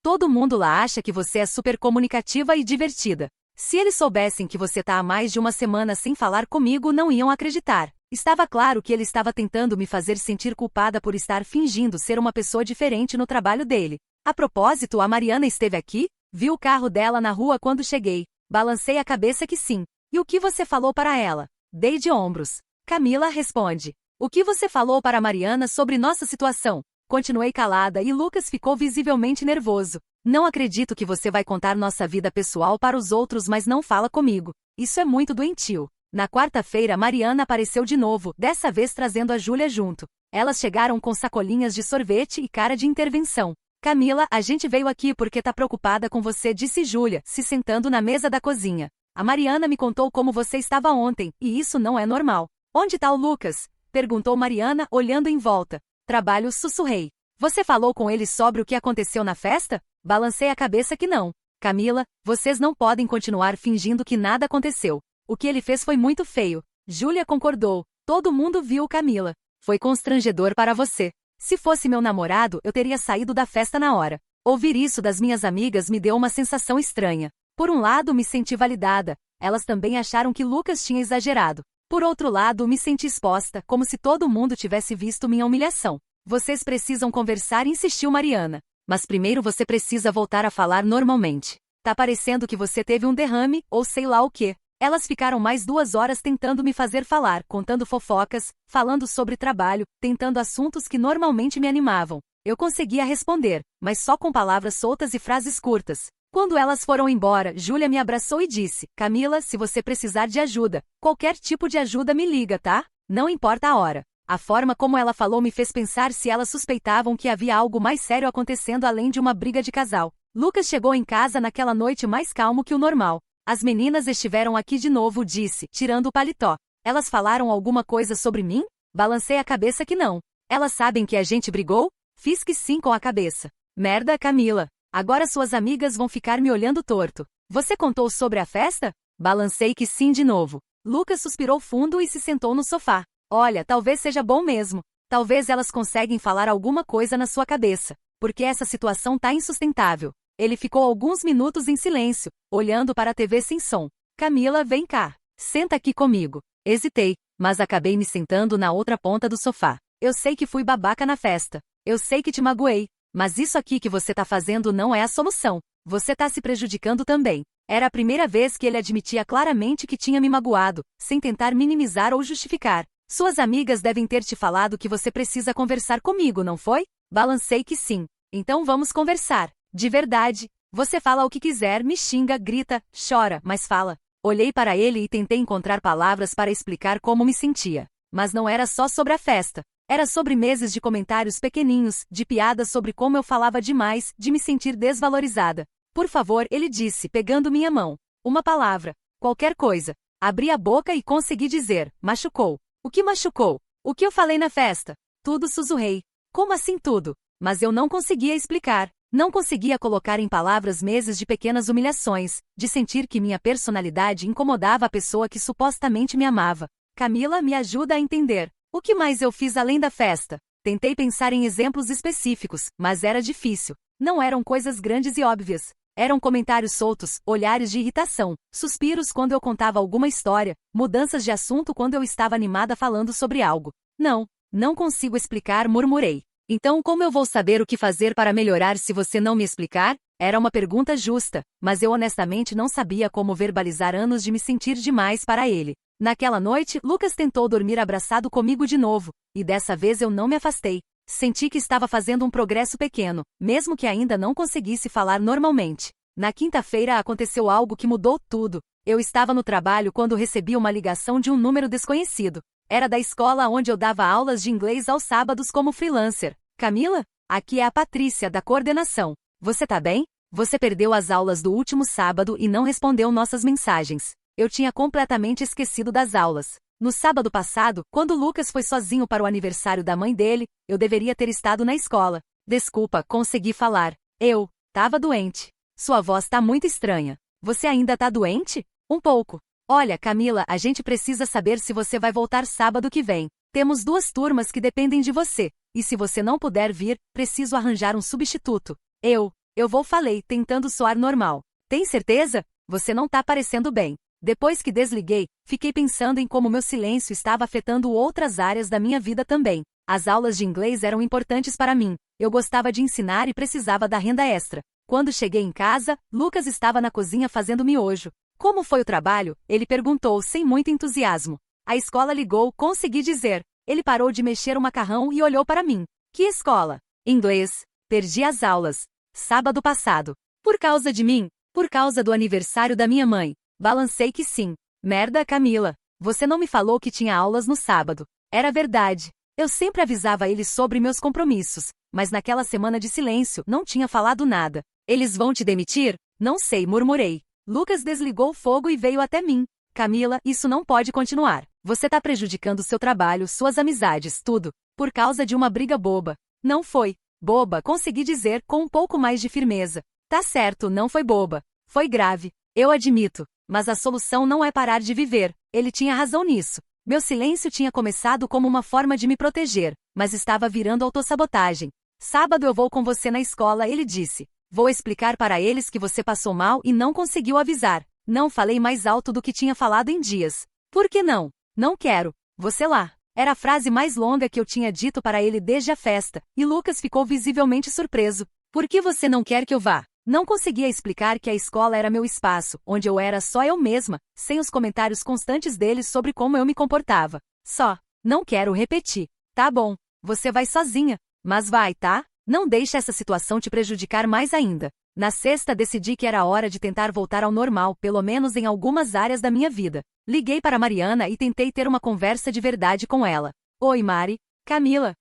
Todo mundo lá acha que você é super comunicativa e divertida. Se eles soubessem que você tá há mais de uma semana sem falar comigo, não iam acreditar. Estava claro que ele estava tentando me fazer sentir culpada por estar fingindo ser uma pessoa diferente no trabalho dele. A propósito, a Mariana esteve aqui? Vi o carro dela na rua quando cheguei. Balancei a cabeça que sim. E o que você falou para ela? Dei de ombros. Camila responde. O que você falou para Mariana sobre nossa situação? Continuei calada e Lucas ficou visivelmente nervoso. Não acredito que você vai contar nossa vida pessoal para os outros, mas não fala comigo. Isso é muito doentio. Na quarta-feira, Mariana apareceu de novo, dessa vez trazendo a Júlia junto. Elas chegaram com sacolinhas de sorvete e cara de intervenção. Camila, a gente veio aqui porque tá preocupada com você, disse Júlia, se sentando na mesa da cozinha. A Mariana me contou como você estava ontem, e isso não é normal. Onde tá o Lucas? Perguntou Mariana, olhando em volta. Trabalho, sussurrei. Você falou com ele sobre o que aconteceu na festa? Balancei a cabeça que não. Camila, vocês não podem continuar fingindo que nada aconteceu. O que ele fez foi muito feio. Júlia concordou. Todo mundo viu Camila. Foi constrangedor para você. Se fosse meu namorado, eu teria saído da festa na hora. Ouvir isso das minhas amigas me deu uma sensação estranha. Por um lado, me senti validada. Elas também acharam que Lucas tinha exagerado. Por outro lado, me senti exposta, como se todo mundo tivesse visto minha humilhação. Vocês precisam conversar, insistiu Mariana. Mas primeiro você precisa voltar a falar normalmente. Tá parecendo que você teve um derrame, ou sei lá o quê. Elas ficaram mais 2 horas tentando me fazer falar, contando fofocas, falando sobre trabalho, tentando assuntos que normalmente me animavam. Eu conseguia responder, mas só com palavras soltas e frases curtas. Quando elas foram embora, Júlia me abraçou e disse, Camila, se você precisar de ajuda, qualquer tipo de ajuda me liga, tá? Não importa a hora. A forma como ela falou me fez pensar se elas suspeitavam que havia algo mais sério acontecendo além de uma briga de casal. Lucas chegou em casa naquela noite mais calmo que o normal. As meninas estiveram aqui de novo, disse, tirando o paletó. Elas falaram alguma coisa sobre mim? Balancei a cabeça que não. Elas sabem que a gente brigou? Fiz que sim com a cabeça. Merda, Camila. Agora suas amigas vão ficar me olhando torto. Você contou sobre a festa? Balancei que sim de novo. Lucas suspirou fundo e se sentou no sofá. Olha, talvez seja bom mesmo. Talvez elas conseguem falar alguma coisa na sua cabeça. Porque essa situação tá insustentável. Ele ficou alguns minutos em silêncio, olhando para a TV sem som. Camila, vem cá. Senta aqui comigo. Hesitei, mas acabei me sentando na outra ponta do sofá. Eu sei que fui babaca na festa. Eu sei que te magoei. Mas isso aqui que você tá fazendo não é a solução. Você tá se prejudicando também. Era a primeira vez que ele admitia claramente que tinha me magoado, sem tentar minimizar ou justificar. Suas amigas devem ter te falado que você precisa conversar comigo, não foi? Balancei que sim. Então vamos conversar. De verdade. Você fala o que quiser, me xinga, grita, chora, mas fala. Olhei para ele e tentei encontrar palavras para explicar como me sentia. Mas não era só sobre a festa. Era sobre meses de comentários pequeninhos, de piadas sobre como eu falava demais, de me sentir desvalorizada. Por favor, ele disse, pegando minha mão. Uma palavra. Qualquer coisa. Abri a boca e consegui dizer, machucou. O que machucou? O que eu falei na festa? Tudo, sussurrei. Como assim tudo? Mas eu não conseguia explicar. Não conseguia colocar em palavras meses de pequenas humilhações, de sentir que minha personalidade incomodava a pessoa que supostamente me amava. Camila, me ajuda a entender. O que mais eu fiz além da festa? Tentei pensar em exemplos específicos, mas era difícil. Não eram coisas grandes e óbvias. Eram comentários soltos, olhares de irritação, suspiros quando eu contava alguma história, mudanças de assunto quando eu estava animada falando sobre algo. Não consigo explicar, murmurei. Então como eu vou saber o que fazer para melhorar se você não me explicar? Era uma pergunta justa, mas eu honestamente não sabia como verbalizar anos de me sentir demais para ele. Naquela noite, Lucas tentou dormir abraçado comigo de novo, e dessa vez eu não me afastei. Senti que estava fazendo um progresso pequeno, mesmo que ainda não conseguisse falar normalmente. Na quinta-feira aconteceu algo que mudou tudo. Eu estava no trabalho quando recebi uma ligação de um número desconhecido. Era da escola onde eu dava aulas de inglês aos sábados como freelancer. Camila? Aqui é a Patrícia, da coordenação. Você tá bem? Você perdeu as aulas do último sábado e não respondeu nossas mensagens. Eu tinha completamente esquecido das aulas. No sábado passado, quando Lucas foi sozinho para o aniversário da mãe dele, eu deveria ter estado na escola. Desculpa, consegui falar. Eu tava doente. Sua voz tá muito estranha. Você ainda tá doente? Um pouco. Olha, Camila, a gente precisa saber se você vai voltar sábado que vem. Temos 2 turmas que dependem de você. E se você não puder vir, preciso arranjar um substituto. Eu vou, falei, tentando soar normal. Tem certeza? Você não tá parecendo bem. Depois que desliguei, fiquei pensando em como meu silêncio estava afetando outras áreas da minha vida também. As aulas de inglês eram importantes para mim. Eu gostava de ensinar e precisava da renda extra. Quando cheguei em casa, Lucas estava na cozinha fazendo miojo. Como foi o trabalho? Ele perguntou sem muito entusiasmo. A escola ligou, consegui dizer. Ele parou de mexer o macarrão e olhou para mim. Que escola? Inglês. Perdi as aulas. Sábado passado. Por causa de mim? Por causa do aniversário da minha mãe. Balancei que sim. Merda, Camila. Você não me falou que tinha aulas no sábado. Era verdade. Eu sempre avisava eles sobre meus compromissos, mas naquela semana de silêncio não tinha falado nada. Eles vão te demitir? Não sei, murmurei. Lucas desligou o fogo e veio até mim. Camila, isso não pode continuar. Você tá prejudicando seu trabalho, suas amizades, tudo, por causa de uma briga boba. Não foi boba, consegui dizer com um pouco mais de firmeza. Tá certo, não foi boba. Foi grave. Eu admito. Mas a solução não é parar de viver. Ele tinha razão nisso. Meu silêncio tinha começado como uma forma de me proteger, mas estava virando autossabotagem. Sábado eu vou com você na escola, ele disse. Vou explicar para eles que você passou mal e não conseguiu avisar. Não falei mais alto do que tinha falado em dias. Por que não? Não quero. Você lá. Era a frase mais longa que eu tinha dito para ele desde a festa, e Lucas ficou visivelmente surpreso. Por que você não quer que eu vá? Não conseguia explicar que a escola era meu espaço, onde eu era só eu mesma, sem os comentários constantes deles sobre como eu me comportava. Só. Não quero repetir. Tá bom. Você vai sozinha. Mas vai, tá? Não deixe essa situação te prejudicar mais ainda. Na sexta decidi que era hora de tentar voltar ao normal, pelo menos em algumas áreas da minha vida. Liguei para Mariana e tentei ter uma conversa de verdade com ela. Oi, Mari. Camila.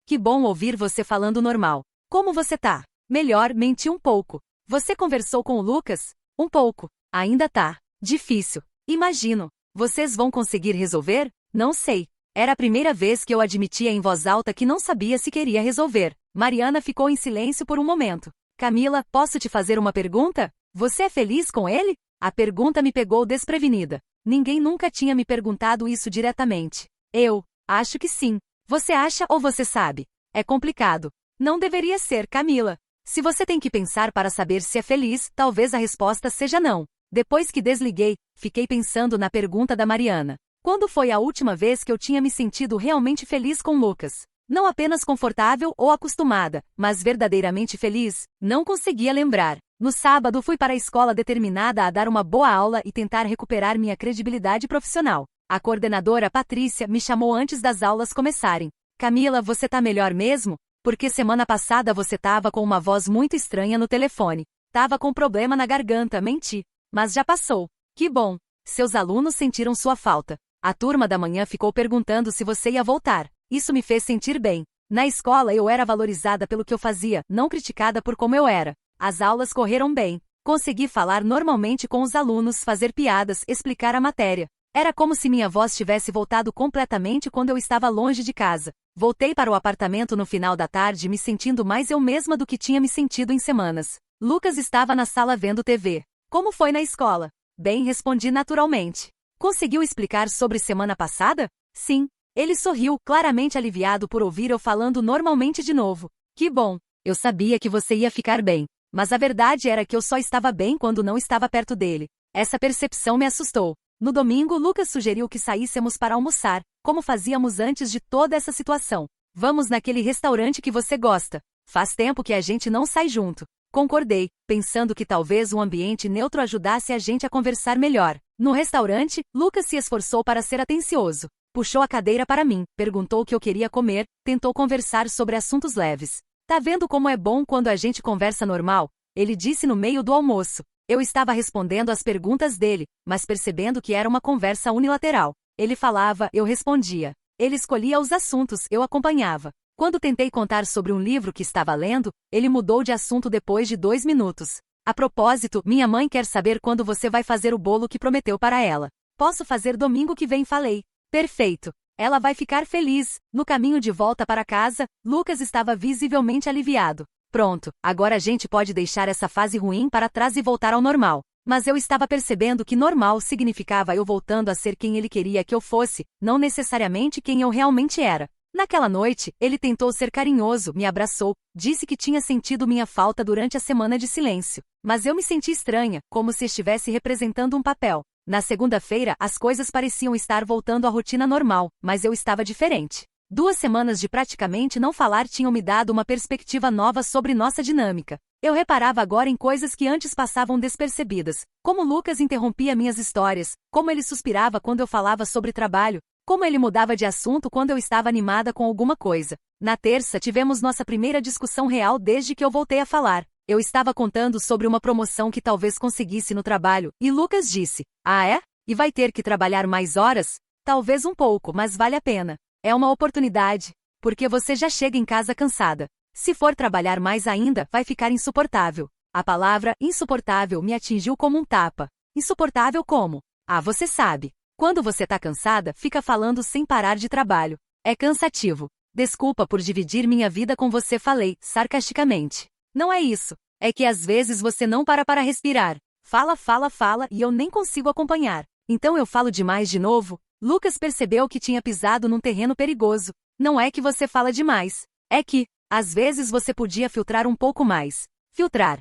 Que bom ouvir você falando normal. Como você tá? Melhor, menti um pouco. Você conversou com o Lucas? Um pouco. Ainda tá difícil. Imagino. Vocês vão conseguir resolver? Não sei. Era a primeira vez que eu admitia em voz alta que não sabia se queria resolver. Mariana ficou em silêncio por um momento. Camila, posso te fazer uma pergunta? Você é feliz com ele? A pergunta me pegou desprevenida. Ninguém nunca tinha me perguntado isso diretamente. Eu acho que sim. Você acha ou você sabe? É complicado. Não deveria ser, Camila. Se você tem que pensar para saber se é feliz, talvez a resposta seja não. Depois que desliguei, fiquei pensando na pergunta da Mariana. Quando foi a última vez que eu tinha me sentido realmente feliz com Lucas? Não apenas confortável ou acostumada, mas verdadeiramente feliz? Não conseguia lembrar. No sábado fui para a escola determinada a dar uma boa aula e tentar recuperar minha credibilidade profissional. A coordenadora Patrícia me chamou antes das aulas começarem. Camila, você tá melhor mesmo? Porque semana passada você tava com uma voz muito estranha no telefone. Tava com problema na garganta, menti. Mas já passou. Que bom. Seus alunos sentiram sua falta. A turma da manhã ficou perguntando se você ia voltar. Isso me fez sentir bem. Na escola eu era valorizada pelo que eu fazia, não criticada por como eu era. As aulas correram bem. Consegui falar normalmente com os alunos, fazer piadas, explicar a matéria. Era como se minha voz tivesse voltado completamente quando eu estava longe de casa. Voltei para o apartamento no final da tarde me sentindo mais eu mesma do que tinha me sentido em semanas. Lucas estava na sala vendo TV. Como foi na escola? Bem, respondi naturalmente. Conseguiu explicar sobre semana passada? Sim. Ele sorriu, claramente aliviado por ouvir eu falando normalmente de novo. Que bom. Eu sabia que você ia ficar bem. Mas a verdade era que eu só estava bem quando não estava perto dele. Essa percepção me assustou. No domingo, Lucas sugeriu que saíssemos para almoçar, como fazíamos antes de toda essa situação. Vamos naquele restaurante que você gosta. Faz tempo que a gente não sai junto. Concordei, pensando que talvez um ambiente neutro ajudasse a gente a conversar melhor. No restaurante, Lucas se esforçou para ser atencioso. Puxou a cadeira para mim, perguntou o que eu queria comer, tentou conversar sobre assuntos leves. Tá vendo como é bom quando a gente conversa normal? Ele disse no meio do almoço. Eu estava respondendo às perguntas dele, mas percebendo que era uma conversa unilateral. Ele falava, eu respondia. Ele escolhia os assuntos, eu acompanhava. Quando tentei contar sobre um livro que estava lendo, ele mudou de assunto depois de 2 minutos. A propósito, minha mãe quer saber quando você vai fazer o bolo que prometeu para ela. Posso fazer domingo que vem, falei. Perfeito. Ela vai ficar feliz. No caminho de volta para casa, Lucas estava visivelmente aliviado. Pronto, agora a gente pode deixar essa fase ruim para trás e voltar ao normal. Mas eu estava percebendo que normal significava eu voltando a ser quem ele queria que eu fosse, não necessariamente quem eu realmente era. Naquela noite, ele tentou ser carinhoso, me abraçou, disse que tinha sentido minha falta durante a semana de silêncio. Mas eu me senti estranha, como se estivesse representando um papel. Na segunda-feira, as coisas pareciam estar voltando à rotina normal, mas eu estava diferente. 2 semanas de praticamente não falar tinham me dado uma perspectiva nova sobre nossa dinâmica. Eu reparava agora em coisas que antes passavam despercebidas, como Lucas interrompia minhas histórias, como ele suspirava quando eu falava sobre trabalho, como ele mudava de assunto quando eu estava animada com alguma coisa. Na terça tivemos nossa primeira discussão real desde que eu voltei a falar. Eu estava contando sobre uma promoção que talvez conseguisse no trabalho, e Lucas disse, ah é? E vai ter que trabalhar mais horas? Talvez um pouco, mas vale a pena. É uma oportunidade, porque você já chega em casa cansada. Se for trabalhar mais ainda, vai ficar insuportável. A palavra insuportável me atingiu como um tapa. Insuportável como? Ah, você sabe. Quando você tá cansada, fica falando sem parar de trabalho. É cansativo. Desculpa por dividir minha vida com você, falei, sarcasticamente. Não é isso. É que às vezes você não para respirar. Fala, fala, fala e eu nem consigo acompanhar. Então eu falo demais de novo? Lucas percebeu que tinha pisado num terreno perigoso. Não é que você fala demais. É que, às vezes você podia filtrar um pouco mais. Filtrar.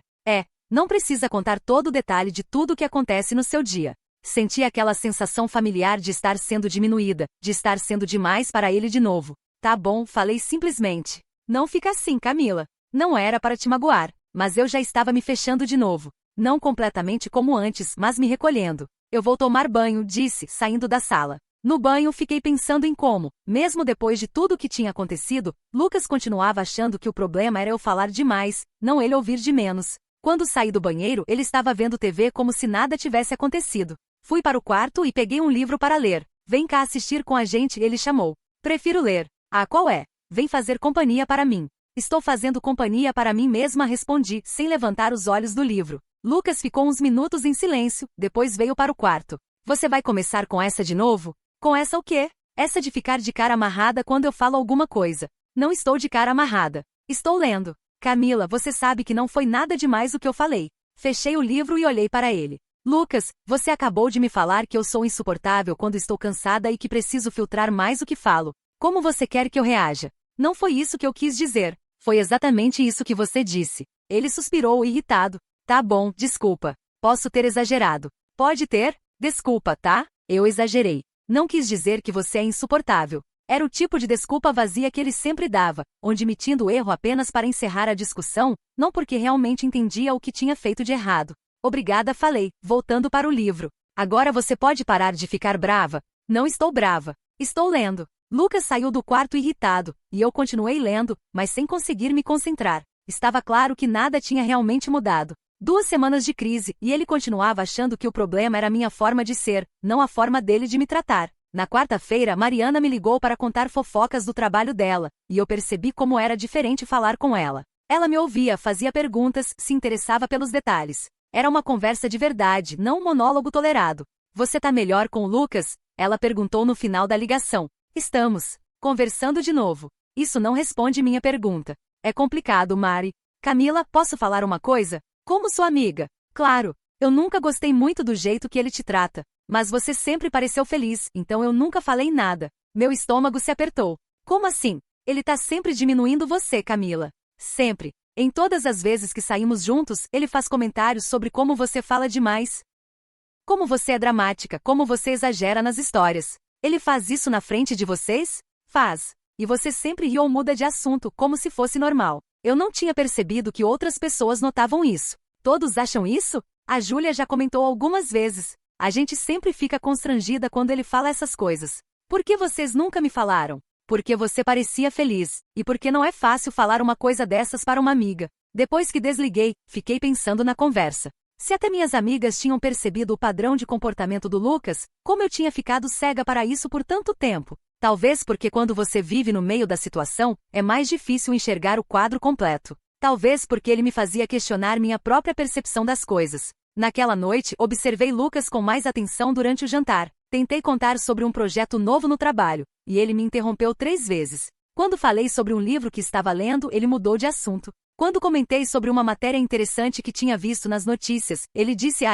Não precisa contar todo o detalhe de tudo o que acontece no seu dia. Senti aquela sensação familiar de estar sendo diminuída, de estar sendo demais para ele de novo. Tá bom, falei simplesmente. Não fica assim, Camila. Não era para te magoar, mas eu já estava me fechando de novo. Não completamente como antes, mas me recolhendo. Eu vou tomar banho, disse, saindo da sala. No banho fiquei pensando em como, mesmo depois de tudo o que tinha acontecido, Lucas continuava achando que o problema era eu falar demais, não ele ouvir de menos. Quando saí do banheiro, ele estava vendo TV como se nada tivesse acontecido. Fui para o quarto e peguei um livro para ler. Vem cá assistir com a gente, ele chamou. Prefiro ler. Ah, qual é? Vem fazer companhia para mim. Estou fazendo companhia para mim mesma, respondi, sem levantar os olhos do livro. Lucas ficou uns minutos em silêncio, depois veio para o quarto. Você vai começar com essa de novo? Com essa o quê? Essa de ficar de cara amarrada quando eu falo alguma coisa. Não estou de cara amarrada. Estou lendo. Camila, você sabe que não foi nada demais o que eu falei. Fechei o livro e olhei para ele. Lucas, você acabou de me falar que eu sou insuportável quando estou cansada e que preciso filtrar mais o que falo. Como você quer que eu reaja? Não foi isso que eu quis dizer. Foi exatamente isso que você disse. Ele suspirou, irritado. Tá bom, desculpa. Posso ter exagerado. Pode ter? Desculpa, tá? Eu exagerei. Não quis dizer que você é insuportável. Era o tipo de desculpa vazia que ele sempre dava, admitindo o erro apenas para encerrar a discussão, não porque realmente entendia o que tinha feito de errado. Obrigada, falei, voltando para o livro. Agora você pode parar de ficar brava. Não estou brava. Estou lendo. Lucas saiu do quarto irritado, e eu continuei lendo, mas sem conseguir me concentrar. Estava claro que nada tinha realmente mudado. 2 semanas de crise, e ele continuava achando que o problema era minha forma de ser, não a forma dele de me tratar. Na quarta-feira, Mariana me ligou para contar fofocas do trabalho dela, e eu percebi como era diferente falar com ela. Ela me ouvia, fazia perguntas, se interessava pelos detalhes. Era uma conversa de verdade, não um monólogo tolerado. Você tá melhor com o Lucas? Ela perguntou no final da ligação. Estamos conversando de novo. Isso não responde minha pergunta. É complicado, Mari. Camila, posso falar uma coisa? Como sua amiga? Claro, eu nunca gostei muito do jeito que ele te trata. Mas você sempre pareceu feliz, então eu nunca falei nada. Meu estômago se apertou. Como assim? Ele tá sempre diminuindo você, Camila. Sempre. Em todas as vezes que saímos juntos, ele faz comentários sobre como você fala demais. Como você é dramática, como você exagera nas histórias. Ele faz isso na frente de vocês? Faz. E você sempre ri ou muda de assunto, como se fosse normal. Eu não tinha percebido que outras pessoas notavam isso. Todos acham isso? A Júlia já comentou algumas vezes. A gente sempre fica constrangida quando ele fala essas coisas. Por que vocês nunca me falaram? Porque você parecia feliz. E porque não é fácil falar uma coisa dessas para uma amiga. Depois que desliguei, fiquei pensando na conversa. Se até minhas amigas tinham percebido o padrão de comportamento do Lucas, como eu tinha ficado cega para isso por tanto tempo? Talvez porque quando você vive no meio da situação, é mais difícil enxergar o quadro completo. Talvez porque ele me fazia questionar minha própria percepção das coisas. Naquela noite, observei Lucas com mais atenção durante o jantar. Tentei contar sobre um projeto novo no trabalho, e ele me interrompeu 3 vezes. Quando falei sobre um livro que estava lendo, ele mudou de assunto. Quando comentei sobre uma matéria interessante que tinha visto nas notícias, ele disse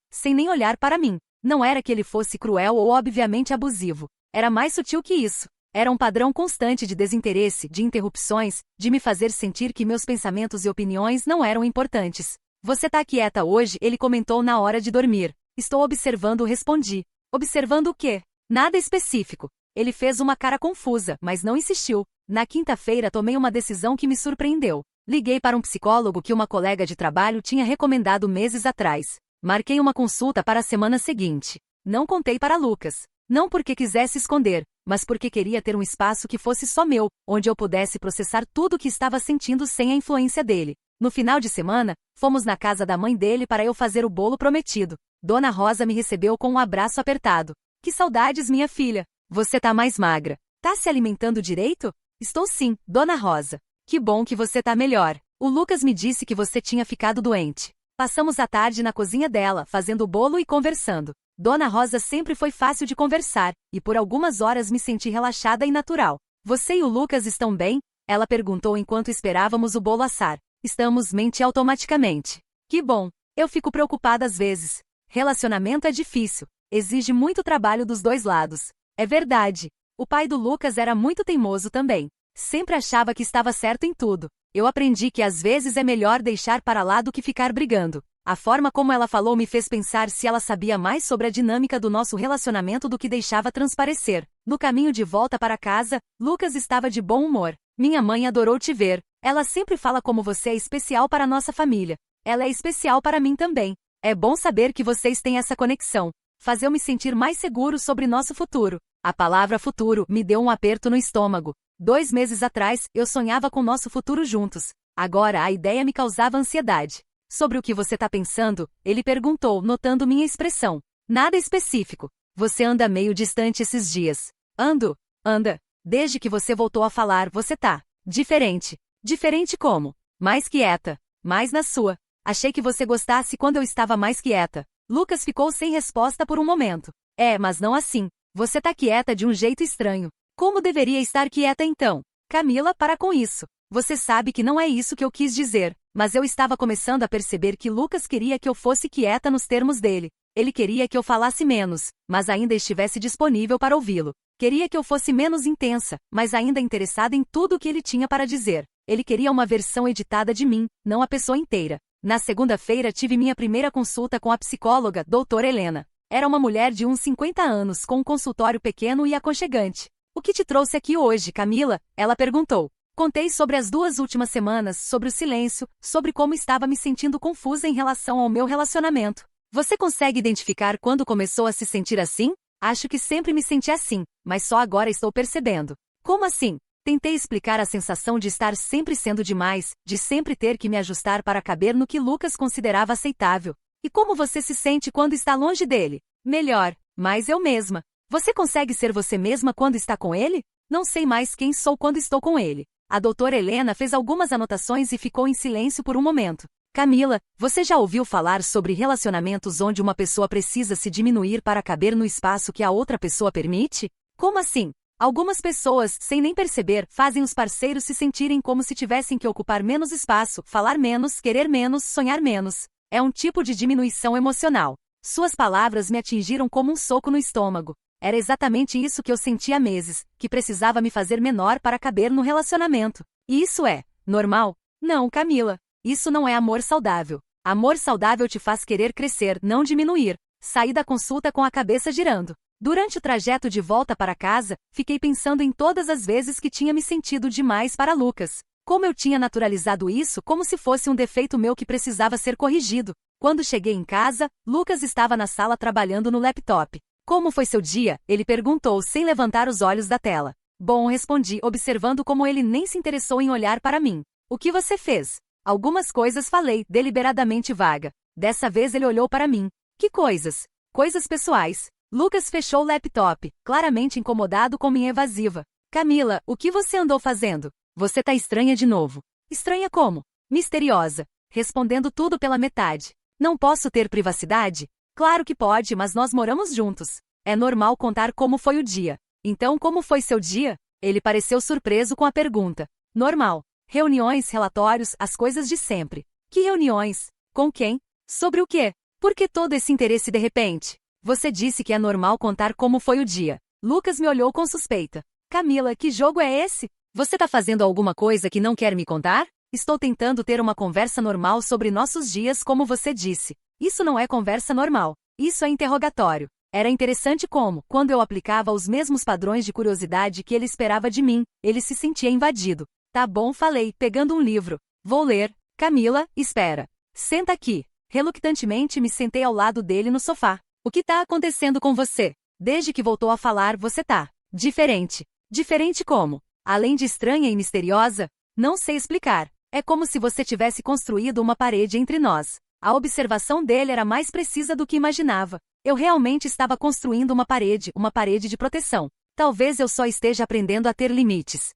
sem nem olhar para mim. Não era que ele fosse cruel ou obviamente abusivo. Era mais sutil que isso. Era um padrão constante de desinteresse, de interrupções, de me fazer sentir que meus pensamentos e opiniões não eram importantes. Você tá quieta hoje? Ele comentou na hora de dormir. Estou observando, respondi. Observando o quê? Nada específico. Ele fez uma cara confusa, mas não insistiu. Na quinta-feira tomei uma decisão que me surpreendeu. Liguei para um psicólogo que uma colega de trabalho tinha recomendado meses atrás. Marquei uma consulta para a semana seguinte. Não contei para Lucas. Não porque quisesse esconder, mas porque queria ter um espaço que fosse só meu, onde eu pudesse processar tudo o que estava sentindo sem a influência dele. No final de semana, fomos na casa da mãe dele para eu fazer o bolo prometido. Dona Rosa me recebeu com um abraço apertado. Que saudades, minha filha. Você tá mais magra. Tá se alimentando direito? Estou sim, Dona Rosa. Que bom que você tá melhor. O Lucas me disse que você tinha ficado doente. Passamos a tarde na cozinha dela, fazendo o bolo e conversando. Dona Rosa sempre foi fácil de conversar, e por algumas horas me senti relaxada e natural. Você e o Lucas estão bem? Ela perguntou enquanto esperávamos o bolo assar. Estamos, mente automaticamente. Que bom. Eu fico preocupada às vezes. Relacionamento é difícil. Exige muito trabalho dos dois lados. É verdade. O pai do Lucas era muito teimoso também. Sempre achava que estava certo em tudo. Eu aprendi que às vezes é melhor deixar para lá do que ficar brigando. A forma como ela falou me fez pensar se ela sabia mais sobre a dinâmica do nosso relacionamento do que deixava transparecer. No caminho de volta para casa, Lucas estava de bom humor. Minha mãe adorou te ver. Ela sempre fala como você é especial para a nossa família. Ela é especial para mim também. É bom saber que vocês têm essa conexão. Faz eu me sentir mais seguro sobre nosso futuro. A palavra futuro me deu um aperto no estômago. 2 meses atrás, eu sonhava com nosso futuro juntos. Agora a ideia me causava ansiedade. Sobre o que você tá pensando? Ele perguntou, notando minha expressão. Nada específico. Você anda meio distante esses dias. Ando? Anda. Desde que você voltou a falar, você tá diferente. Diferente como? Mais quieta. Mais na sua. Achei que você gostasse quando eu estava mais quieta. Lucas ficou sem resposta por um momento. Mas não assim. Você tá quieta de um jeito estranho. Como deveria estar quieta então? Camila, para com isso. Você sabe que não é isso que eu quis dizer, mas eu estava começando a perceber que Lucas queria que eu fosse quieta nos termos dele. Ele queria que eu falasse menos, mas ainda estivesse disponível para ouvi-lo. Queria que eu fosse menos intensa, mas ainda interessada em tudo o que ele tinha para dizer. Ele queria uma versão editada de mim, não a pessoa inteira. Na segunda-feira tive minha primeira consulta com a psicóloga, doutora Helena. Era uma mulher de uns 50 anos, com um consultório pequeno e aconchegante. O que te trouxe aqui hoje, Camila? Ela perguntou. Contei sobre as 2 últimas semanas, sobre o silêncio, sobre como estava me sentindo confusa em relação ao meu relacionamento. Você consegue identificar quando começou a se sentir assim? Acho que sempre me senti assim, mas só agora estou percebendo. Como assim? Tentei explicar a sensação de estar sempre sendo demais, de sempre ter que me ajustar para caber no que Lucas considerava aceitável. E como você se sente quando está longe dele? Melhor, mais eu mesma. Você consegue ser você mesma quando está com ele? Não sei mais quem sou quando estou com ele. A doutora Helena fez algumas anotações e ficou em silêncio por um momento. Camila, você já ouviu falar sobre relacionamentos onde uma pessoa precisa se diminuir para caber no espaço que a outra pessoa permite? Como assim? Algumas pessoas, sem nem perceber, fazem os parceiros se sentirem como se tivessem que ocupar menos espaço, falar menos, querer menos, sonhar menos. É um tipo de diminuição emocional. Suas palavras me atingiram como um soco no estômago. Era exatamente isso que eu sentia há meses, que precisava me fazer menor para caber no relacionamento. E isso é normal? Não, Camila. Isso não é amor saudável. Amor saudável te faz querer crescer, não diminuir. Saí da consulta com a cabeça girando. Durante o trajeto de volta para casa, fiquei pensando em todas as vezes que tinha me sentido demais para Lucas. Como eu tinha naturalizado isso como se fosse um defeito meu que precisava ser corrigido. Quando cheguei em casa, Lucas estava na sala trabalhando no laptop. Como foi seu dia? Ele perguntou sem levantar os olhos da tela. Bom, respondi, observando como ele nem se interessou em olhar para mim. O que você fez? Algumas coisas falei, deliberadamente vaga. Dessa vez ele olhou para mim. Que coisas? Coisas pessoais. Lucas fechou o laptop, claramente incomodado com minha evasiva. Camila, o que você andou fazendo? Você tá estranha de novo. Estranha como? Misteriosa. Respondendo tudo pela metade. Não posso ter privacidade? Claro que pode, mas nós moramos juntos. É normal contar como foi o dia. Então, como foi seu dia? Ele pareceu surpreso com a pergunta. Normal. Reuniões, relatórios, as coisas de sempre. Que reuniões? Com quem? Sobre o quê? Por que todo esse interesse de repente? Você disse que é normal contar como foi o dia. Lucas me olhou com suspeita. Camila, que jogo é esse? Você tá fazendo alguma coisa que não quer me contar? Estou tentando ter uma conversa normal sobre nossos dias como você disse. Isso não é conversa normal. Isso é interrogatório. Era interessante como, quando eu aplicava os mesmos padrões de curiosidade que ele esperava de mim, ele se sentia invadido. Tá bom, falei, pegando um livro. Vou ler. Camila, espera. Senta aqui. Relutantemente me sentei ao lado dele no sofá. O que tá acontecendo com você? Desde que voltou a falar, você tá diferente. Diferente como? Além de estranha e misteriosa? Não sei explicar. É como se você tivesse construído uma parede entre nós. A observação dele era mais precisa do que imaginava. Eu realmente estava construindo uma parede de proteção. Talvez eu só esteja aprendendo a ter limites.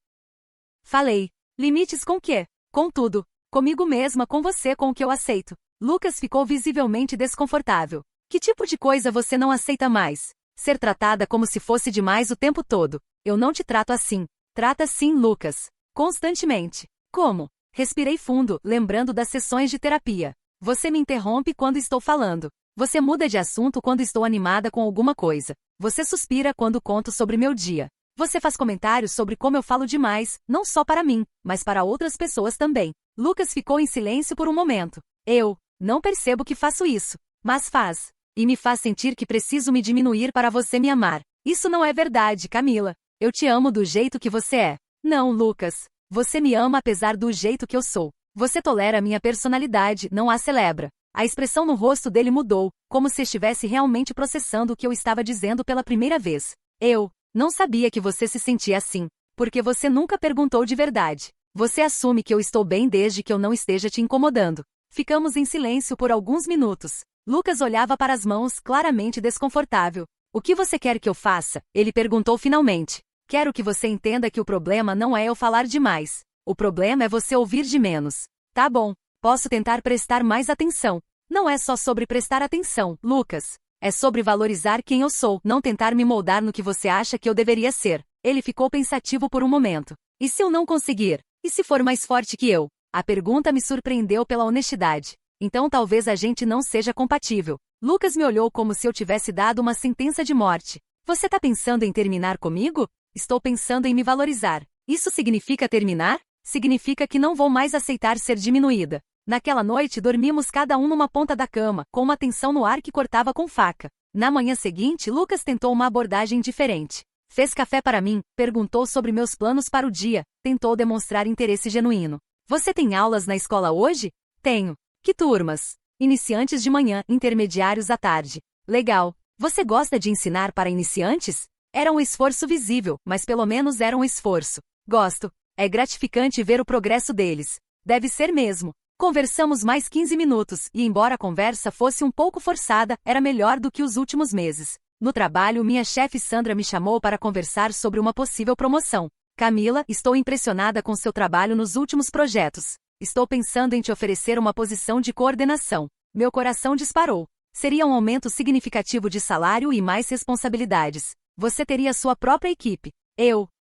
Falei. Limites com quê? Com tudo. Comigo mesma, com você, com o que eu aceito. Lucas ficou visivelmente desconfortável. Que tipo de coisa você não aceita mais? Ser tratada como se fosse demais o tempo todo. Eu não te trato assim. Trata sim, Lucas. Constantemente. Como? Respirei fundo, lembrando das sessões de terapia. Você me interrompe quando estou falando. Você muda de assunto quando estou animada com alguma coisa. Você suspira quando conto sobre meu dia. Você faz comentários sobre como eu falo demais, não só para mim, mas para outras pessoas também. Lucas ficou em silêncio por um momento. Eu não percebo que faço isso, mas faz. E me faz sentir que preciso me diminuir para você me amar. Isso não é verdade, Camila. Eu te amo do jeito que você é. Não, Lucas. Você me ama apesar do jeito que eu sou. Você tolera minha personalidade, não a celebra. A expressão no rosto dele mudou, como se estivesse realmente processando o que eu estava dizendo pela primeira vez. Eu não sabia que você se sentia assim, porque você nunca perguntou de verdade. Você assume que eu estou bem desde que eu não esteja te incomodando. Ficamos em silêncio por alguns minutos. Lucas olhava para as mãos, claramente desconfortável. O que você quer que eu faça? Ele perguntou finalmente. Quero que você entenda que o problema não é eu falar demais. O problema é você ouvir de menos. Tá bom, posso tentar prestar mais atenção. Não é só sobre prestar atenção, Lucas. É sobre valorizar quem eu sou, não tentar me moldar no que você acha que eu deveria ser. Ele ficou pensativo por um momento. E se eu não conseguir? E se for mais forte que eu? A pergunta me surpreendeu pela honestidade. Então talvez a gente não seja compatível. Lucas me olhou como se eu tivesse dado uma sentença de morte. Você tá pensando em terminar comigo? Estou pensando em me valorizar. Isso significa terminar? Significa que não vou mais aceitar ser diminuída. Naquela noite dormimos cada um numa ponta da cama, com uma tensão no ar que cortava com faca. Na manhã seguinte, Lucas tentou uma abordagem diferente. Fez café para mim, perguntou sobre meus planos para o dia, tentou demonstrar interesse genuíno. Você tem aulas na escola hoje? Tenho. Que turmas? Iniciantes de manhã, intermediários à tarde. Legal. Você gosta de ensinar para iniciantes? Era um esforço visível, mas pelo menos era um esforço. Gosto. É gratificante ver o progresso deles. Deve ser mesmo. Conversamos mais 15 minutos, e embora a conversa fosse um pouco forçada, era melhor do que os últimos meses. No trabalho, minha chefe Sandra me chamou para conversar sobre uma possível promoção. Camila, estou impressionada com seu trabalho nos últimos projetos. Estou pensando em te oferecer uma posição de coordenação. Meu coração disparou. Seria um aumento significativo de salário e mais responsabilidades. Você teria sua própria equipe.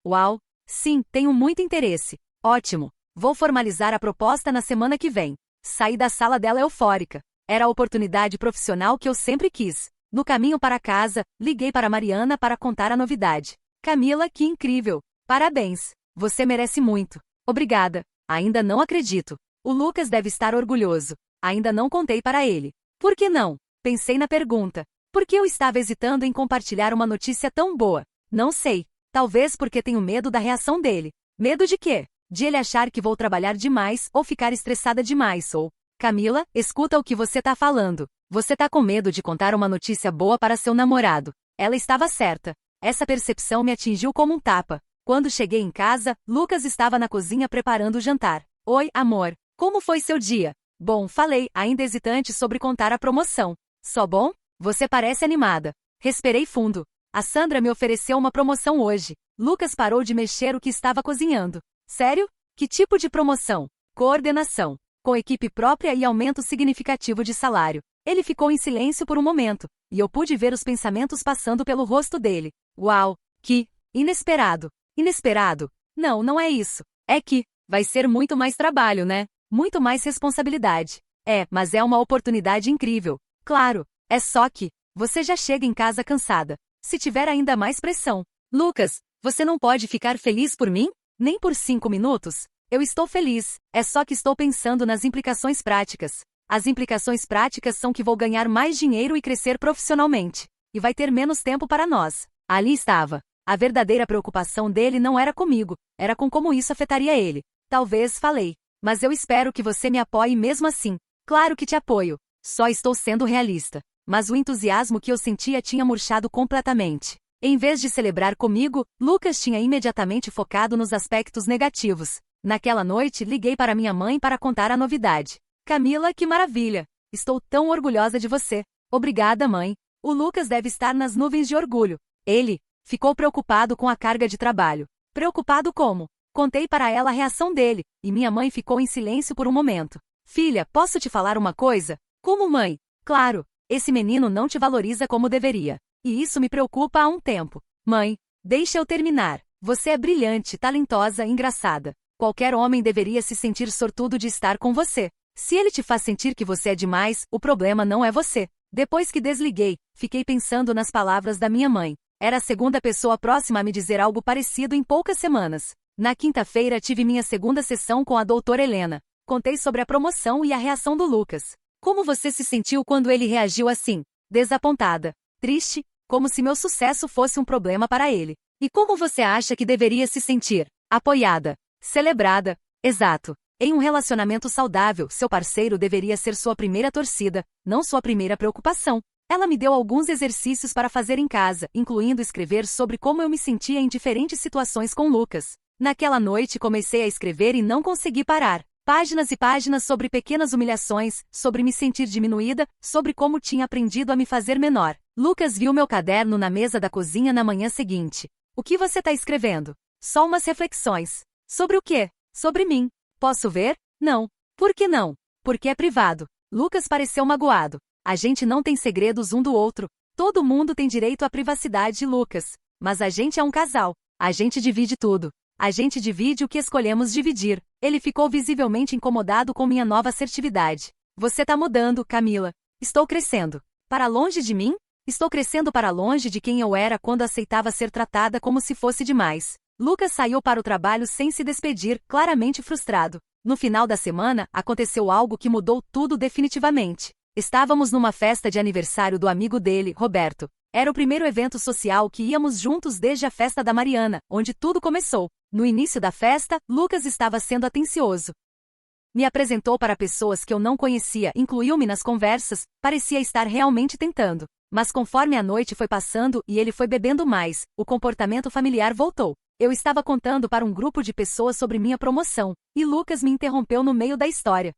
Uau! Sim, tenho muito interesse. Ótimo. Vou formalizar a proposta na semana que vem. Saí da sala dela eufórica. Era a oportunidade profissional que eu sempre quis. No caminho para casa, liguei para Mariana para contar a novidade. Camila, que incrível! Parabéns! Você merece muito. Obrigada. Ainda não acredito. O Lucas deve estar orgulhoso. Ainda não contei para ele. Por que não? Pensei na pergunta. Por que eu estava hesitando em compartilhar uma notícia tão boa? Não sei. Talvez porque tenho medo da reação dele. Medo de quê? De ele achar que vou trabalhar demais ou ficar estressada demais ou... Camila, escuta o que você tá falando. Você tá com medo de contar uma notícia boa para seu namorado. Ela estava certa. Essa percepção me atingiu como um tapa. Quando cheguei em casa, Lucas estava na cozinha preparando o jantar. Oi, amor. Como foi seu dia? Bom, falei, ainda hesitante sobre contar a promoção. Só bom? Você parece animada. Respirei fundo. A Sandra me ofereceu uma promoção hoje. Lucas parou de mexer o que estava cozinhando. Sério? Que tipo de promoção? Coordenação. Com equipe própria e aumento significativo de salário. Ele ficou em silêncio por um momento, e eu pude ver os pensamentos passando pelo rosto dele. Uau! Que inesperado! Inesperado? Não, não é isso. É que vai ser muito mais trabalho, né? Muito mais responsabilidade. Mas é uma oportunidade incrível. Claro, é só que você já chega em casa cansada. Se tiver ainda mais pressão. Lucas, você não pode ficar feliz por mim? Nem por 5 minutos? Eu estou feliz, é só que estou pensando nas implicações práticas. As implicações práticas são que vou ganhar mais dinheiro e crescer profissionalmente. E vai ter menos tempo para nós. Ali estava. A verdadeira preocupação dele não era comigo, era com como isso afetaria ele. Talvez falei. Mas eu espero que você me apoie mesmo assim. Claro que te apoio. Só estou sendo realista. Mas o entusiasmo que eu sentia tinha murchado completamente. Em vez de celebrar comigo, Lucas tinha imediatamente focado nos aspectos negativos. Naquela noite, liguei para minha mãe para contar a novidade. Camila, que maravilha! Estou tão orgulhosa de você. Obrigada, mãe. O Lucas deve estar nas nuvens de orgulho. Ele ficou preocupado com a carga de trabalho. Preocupado como? Contei para ela a reação dele, e minha mãe ficou em silêncio por um momento. Filha, posso te falar uma coisa? Como mãe? Claro, esse menino não te valoriza como deveria. E isso me preocupa há um tempo. Mãe, deixa eu terminar. Você é brilhante, talentosa e engraçada. Qualquer homem deveria se sentir sortudo de estar com você. Se ele te faz sentir que você é demais, o problema não é você. Depois que desliguei, fiquei pensando nas palavras da minha mãe. Era a segunda pessoa próxima a me dizer algo parecido em poucas semanas. Na quinta-feira tive minha segunda sessão com a doutora Helena. Contei sobre a promoção e a reação do Lucas. Como você se sentiu quando ele reagiu assim? Desapontada. Triste? Como se meu sucesso fosse um problema para ele. E como você acha que deveria se sentir? Apoiada. Celebrada. Exato. Em um relacionamento saudável, seu parceiro deveria ser sua primeira torcida, não sua primeira preocupação. Ela me deu alguns exercícios para fazer em casa, incluindo escrever sobre como eu me sentia em diferentes situações com Lucas. Naquela noite comecei a escrever e não consegui parar. Páginas e páginas sobre pequenas humilhações, sobre me sentir diminuída, sobre como tinha aprendido a me fazer menor. Lucas viu meu caderno na mesa da cozinha na manhã seguinte. O que você está escrevendo? Só umas reflexões. Sobre o quê? Sobre mim. Posso ver? Não. Por que não? Porque é privado. Lucas pareceu magoado. A gente não tem segredos um do outro. Todo mundo tem direito à privacidade, Lucas. Mas a gente é um casal. A gente divide tudo. A gente divide o que escolhemos dividir. Ele ficou visivelmente incomodado com minha nova assertividade. Você tá mudando, Camila. Estou crescendo. Para longe de mim? Estou crescendo para longe de quem eu era quando aceitava ser tratada como se fosse demais. Lucas saiu para o trabalho sem se despedir, claramente frustrado. No final da semana, aconteceu algo que mudou tudo definitivamente. Estávamos numa festa de aniversário do amigo dele, Roberto. Era o primeiro evento social que íamos juntos desde a festa da Mariana, onde tudo começou. No início da festa, Lucas estava sendo atencioso. Me apresentou para pessoas que eu não conhecia, incluiu-me nas conversas, parecia estar realmente tentando. Mas conforme a noite foi passando e ele foi bebendo mais, o comportamento familiar voltou. Eu estava contando para um grupo de pessoas sobre minha promoção, e Lucas me interrompeu no meio da história.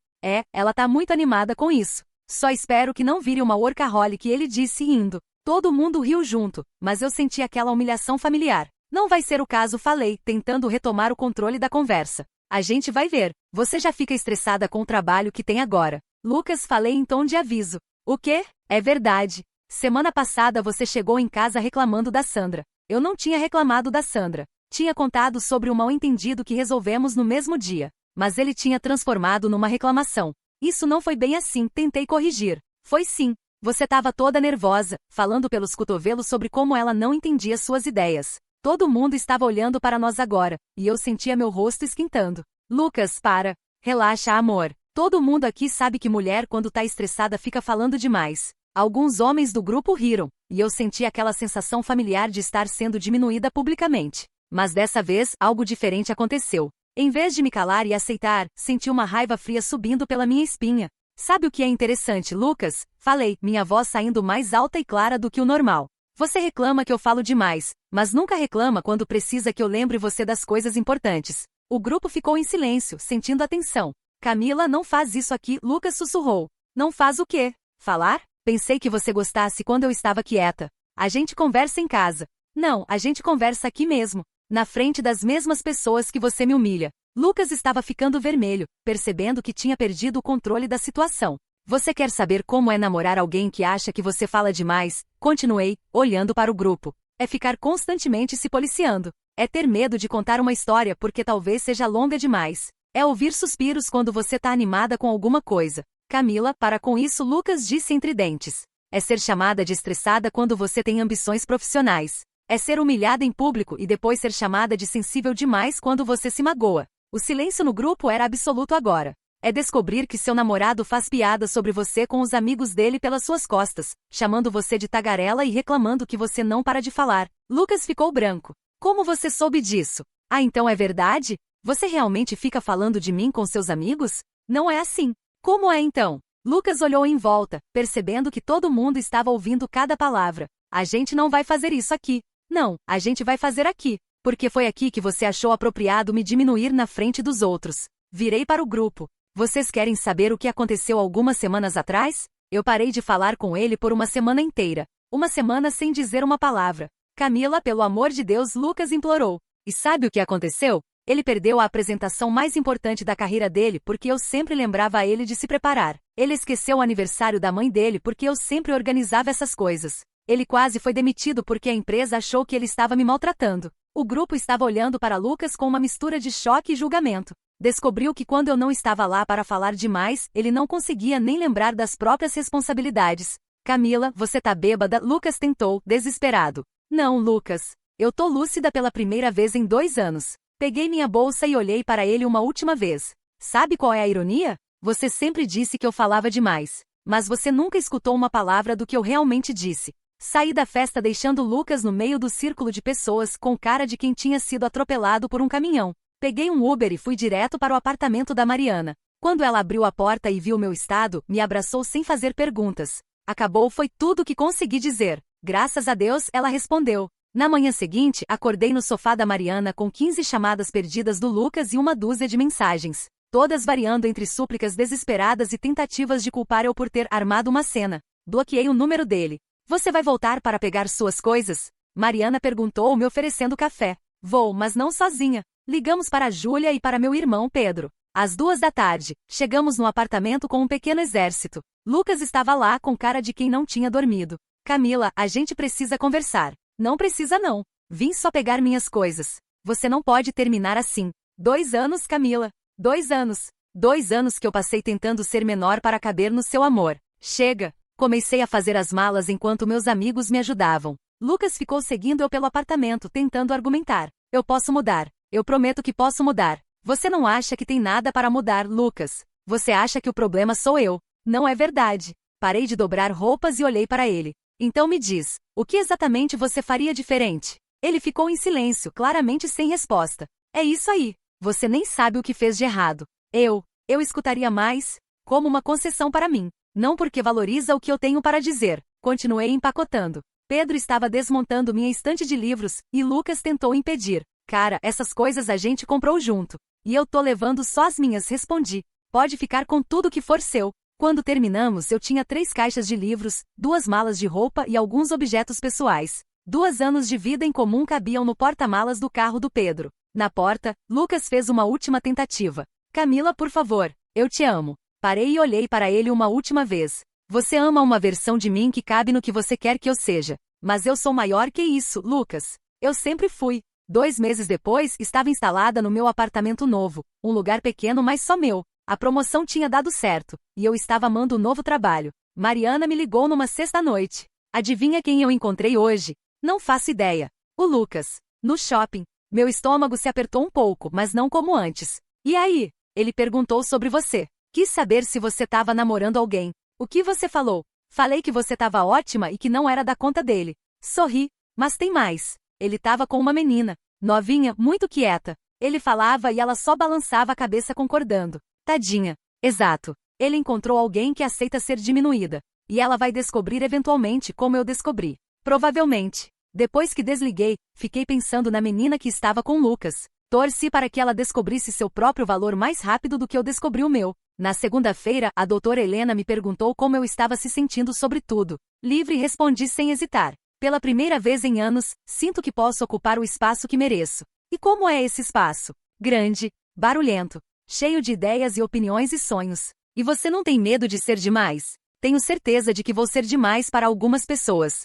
Ela tá muito animada com isso. Só espero que não vire uma workaholic, ele disse rindo. Todo mundo riu junto, mas eu senti aquela humilhação familiar. Não vai ser o caso, falei, tentando retomar o controle da conversa. A gente vai ver. Você já fica estressada com o trabalho que tem agora. Lucas, falei em tom de aviso. O quê? É verdade. Semana passada você chegou em casa reclamando da Sandra. Eu não tinha reclamado da Sandra. Tinha contado sobre o mal-entendido que resolvemos no mesmo dia. Mas ele tinha transformado numa reclamação. Isso não foi bem assim, tentei corrigir. Foi sim. Você estava toda nervosa, falando pelos cotovelos sobre como ela não entendia suas ideias. Todo mundo estava olhando para nós agora, e eu sentia meu rosto esquentando. Lucas, para. Relaxa, amor. Todo mundo aqui sabe que mulher quando tá estressada fica falando demais. Alguns homens do grupo riram, e eu senti aquela sensação familiar de estar sendo diminuída publicamente. Mas dessa vez, algo diferente aconteceu. Em vez de me calar e aceitar, senti uma raiva fria subindo pela minha espinha. Sabe o que é interessante, Lucas? Falei, minha voz saindo mais alta e clara do que o normal. Você reclama que eu falo demais, mas nunca reclama quando precisa que eu lembre você das coisas importantes. O grupo ficou em silêncio, sentindo a tensão. Camila, não faz isso aqui, Lucas sussurrou. Não faz o quê? Falar? Pensei que você gostasse quando eu estava quieta. A gente conversa em casa. Não, a gente conversa aqui mesmo. Na frente das mesmas pessoas que você me humilha. Lucas estava ficando vermelho, percebendo que tinha perdido o controle da situação. Você quer saber como é namorar alguém que acha que você fala demais? Continuei, olhando para o grupo. É ficar constantemente se policiando. É ter medo de contar uma história porque talvez seja longa demais. É ouvir suspiros quando você tá animada com alguma coisa. Camila, para com isso, Lucas disse entre dentes. É ser chamada de estressada quando você tem ambições profissionais. É ser humilhada em público e depois ser chamada de sensível demais quando você se magoa. O silêncio no grupo era absoluto agora. É descobrir que seu namorado faz piada sobre você com os amigos dele pelas suas costas, chamando você de tagarela e reclamando que você não para de falar. Lucas ficou branco. Como você soube disso? Ah, então é verdade? Você realmente fica falando de mim com seus amigos? Não é assim. Como é então? Lucas olhou em volta, percebendo que todo mundo estava ouvindo cada palavra. A gente não vai fazer isso aqui. Não, a gente vai fazer aqui. Porque foi aqui que você achou apropriado me diminuir na frente dos outros. Virei para o grupo. Vocês querem saber o que aconteceu algumas semanas atrás? Eu parei de falar com ele por uma semana inteira. Uma semana sem dizer uma palavra. Camila, pelo amor de Deus, Lucas implorou. E sabe o que aconteceu? Ele perdeu a apresentação mais importante da carreira dele porque eu sempre lembrava a ele de se preparar. Ele esqueceu o aniversário da mãe dele porque eu sempre organizava essas coisas. Ele quase foi demitido porque a empresa achou que ele estava me maltratando. O grupo estava olhando para Lucas com uma mistura de choque e julgamento. Descobriu que quando eu não estava lá para falar demais, ele não conseguia nem lembrar das próprias responsabilidades. Camila, você tá bêbada? Lucas tentou, desesperado. Não, Lucas. Eu tô lúcida pela primeira vez em 2 anos. Peguei minha bolsa e olhei para ele uma última vez. Sabe qual é a ironia? Você sempre disse que eu falava demais. Mas você nunca escutou uma palavra do que eu realmente disse. Saí da festa deixando Lucas no meio do círculo de pessoas com cara de quem tinha sido atropelado por um caminhão. Peguei um Uber e fui direto para o apartamento da Mariana. Quando ela abriu a porta e viu meu estado, me abraçou sem fazer perguntas. Acabou foi tudo que consegui dizer. Graças a Deus, ela respondeu. Na manhã seguinte, acordei no sofá da Mariana com 15 chamadas perdidas do Lucas e uma dúzia de mensagens. Todas variando entre súplicas desesperadas e tentativas de culpar eu por ter armado uma cena. Bloqueei o número dele. Você vai voltar para pegar suas coisas? Mariana perguntou, me oferecendo café. Vou, mas não sozinha. Ligamos para a Júlia e para meu irmão Pedro. Às 2 da tarde, chegamos no apartamento com um pequeno exército. Lucas estava lá com cara de quem não tinha dormido. Camila, a gente precisa conversar. Não precisa não. Vim só pegar minhas coisas. Você não pode terminar assim. 2 anos, Camila. 2 anos. 2 anos que eu passei tentando ser menor para caber no seu amor. Chega. Comecei a fazer as malas enquanto meus amigos me ajudavam. Lucas ficou seguindo eu pelo apartamento, tentando argumentar. Eu posso mudar. Eu prometo que posso mudar. Você não acha que tem nada para mudar, Lucas. Você acha que o problema sou eu. Não é verdade. Parei de dobrar roupas e olhei para ele. Então me diz, o que exatamente você faria diferente? Ele ficou em silêncio, claramente sem resposta. É isso aí. Você nem sabe o que fez de errado. Eu escutaria mais, como uma concessão para mim. Não porque valoriza o que eu tenho para dizer, Continuei empacotando. Pedro estava desmontando minha estante de livros, e Lucas tentou impedir. Cara, essas coisas a gente comprou junto. E eu tô levando só as minhas, respondi. Pode ficar com tudo que for seu. Quando terminamos, eu tinha 3 caixas de livros, 2 malas de roupa e alguns objetos pessoais. 2 anos de vida em comum cabiam no porta-malas do carro do Pedro. Na porta, Lucas fez uma última tentativa. Camila, por favor, eu te amo. Parei e olhei para ele uma última vez. Você ama uma versão de mim que cabe no que você quer que eu seja. Mas eu sou maior que isso, Lucas. Eu sempre fui. 2 meses depois, estava instalada no meu apartamento novo. Um lugar pequeno, mas só meu. A promoção tinha dado certo, e eu estava amando o novo trabalho. Mariana me ligou numa sexta-noite. Adivinha quem eu encontrei hoje? Não faço ideia. O Lucas. No shopping. Meu estômago se apertou um pouco, mas não como antes. E aí? Ele perguntou sobre você. Quis saber se você estava namorando alguém. O que você falou? Falei que você estava ótima e que não era da conta dele. Sorri. Mas tem mais. Ele estava com uma menina. Novinha, muito quieta. Ele falava e ela só balançava a cabeça concordando. Tadinha. Exato. Ele encontrou alguém que aceita ser diminuída. E ela vai descobrir eventualmente como eu descobri. Provavelmente. Depois que desliguei, fiquei pensando na menina que estava com Lucas. Torci para que ela descobrisse seu próprio valor mais rápido do que eu descobri o meu. Na segunda-feira, a doutora Helena me perguntou como eu estava se sentindo sobre tudo. Livre, respondi sem hesitar. Pela primeira vez em anos, sinto que posso ocupar o espaço que mereço. E como é esse espaço? Grande, barulhento, cheio de ideias e opiniões e sonhos. E você não tem medo de ser demais? Tenho certeza de que vou ser demais para algumas pessoas.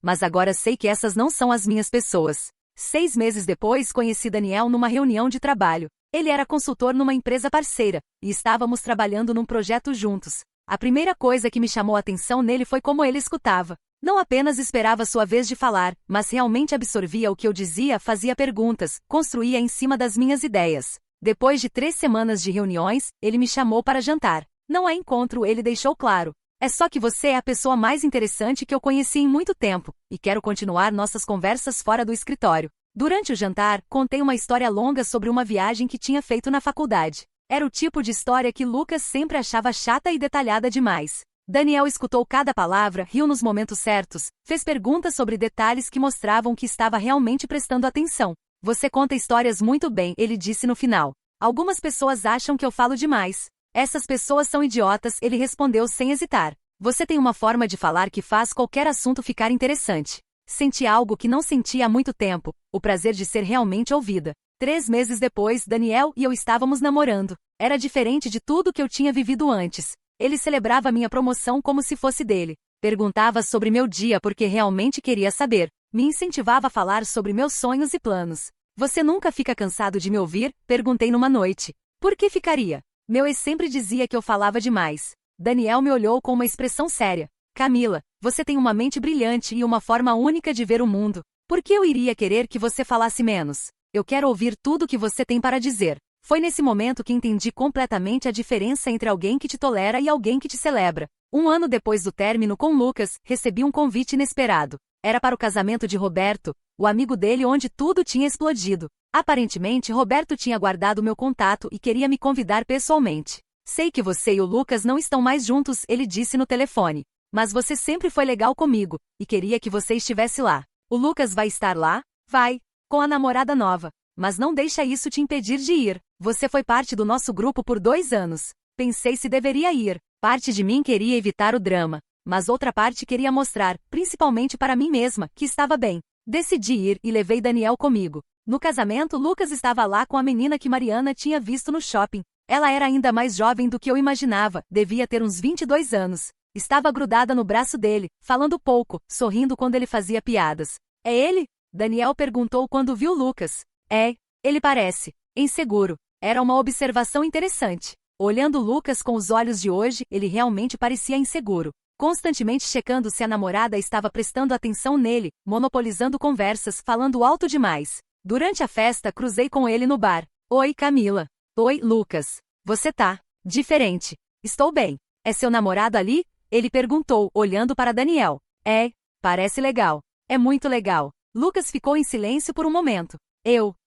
Mas agora sei que essas não são as minhas pessoas. 6 meses depois, conheci Daniel numa reunião de trabalho. Ele era consultor numa empresa parceira, e estávamos trabalhando num projeto juntos. A primeira coisa que me chamou a atenção nele foi como ele escutava. Não apenas esperava sua vez de falar, mas realmente absorvia o que eu dizia, fazia perguntas, construía em cima das minhas ideias. Depois de 3 semanas de reuniões, ele me chamou para jantar. Não é encontro, ele deixou claro. É só que você é a pessoa mais interessante que eu conheci em muito tempo, e quero continuar nossas conversas fora do escritório. Durante o jantar, contei uma história longa sobre uma viagem que tinha feito na faculdade. Era o tipo de história que Lucas sempre achava chata e detalhada demais. Daniel escutou cada palavra, riu nos momentos certos, fez perguntas sobre detalhes que mostravam que estava realmente prestando atenção. Você conta histórias muito bem, ele disse no final. Algumas pessoas acham que eu falo demais. Essas pessoas são idiotas, ele respondeu sem hesitar. Você tem uma forma de falar que faz qualquer assunto ficar interessante. Senti algo que não sentia há muito tempo, o prazer de ser realmente ouvida. 3 meses depois, Daniel e eu estávamos namorando. Era diferente de tudo que eu tinha vivido antes. Ele celebrava minha promoção como se fosse dele. Perguntava sobre meu dia porque realmente queria saber. Me incentivava a falar sobre meus sonhos e planos. Você nunca fica cansado de me ouvir? Perguntei numa noite. Por que ficaria? Meu ex sempre dizia que eu falava demais. Daniel me olhou com uma expressão séria. Camila, você tem uma mente brilhante e uma forma única de ver o mundo. Por que eu iria querer que você falasse menos? Eu quero ouvir tudo o que você tem para dizer. Foi nesse momento que entendi completamente a diferença entre alguém que te tolera e alguém que te celebra. 1 ano depois do término com Lucas, recebi um convite inesperado. Era para o casamento de Roberto, o amigo dele onde tudo tinha explodido. Aparentemente, Roberto tinha guardado meu contato e queria me convidar pessoalmente. Sei que você e o Lucas não estão mais juntos, ele disse no telefone. Mas você sempre foi legal comigo, e queria que você estivesse lá. O Lucas vai estar lá? Vai. Com a namorada nova. Mas não deixa isso te impedir de ir. Você foi parte do nosso grupo por 2 anos. Pensei se deveria ir. Parte de mim queria evitar o drama. Mas outra parte queria mostrar, principalmente para mim mesma, que estava bem. Decidi ir e levei Daniel comigo. No casamento, Lucas estava lá com a menina que Mariana tinha visto no shopping. Ela era ainda mais jovem do que eu imaginava, devia ter uns 22 anos. Estava grudada no braço dele, falando pouco, sorrindo quando ele fazia piadas. É ele? Daniel perguntou quando viu Lucas. É, ele parece inseguro. Era uma observação interessante. Olhando Lucas com os olhos de hoje, ele realmente parecia inseguro. Constantemente checando se a namorada estava prestando atenção nele, monopolizando conversas, falando alto demais. Durante a festa, cruzei com ele no bar. Oi, Camila. Oi, Lucas. Você tá diferente. Estou bem. É seu namorado ali? Ele perguntou, olhando para Daniel. É, parece legal. É muito legal. Lucas ficou em silêncio por um momento.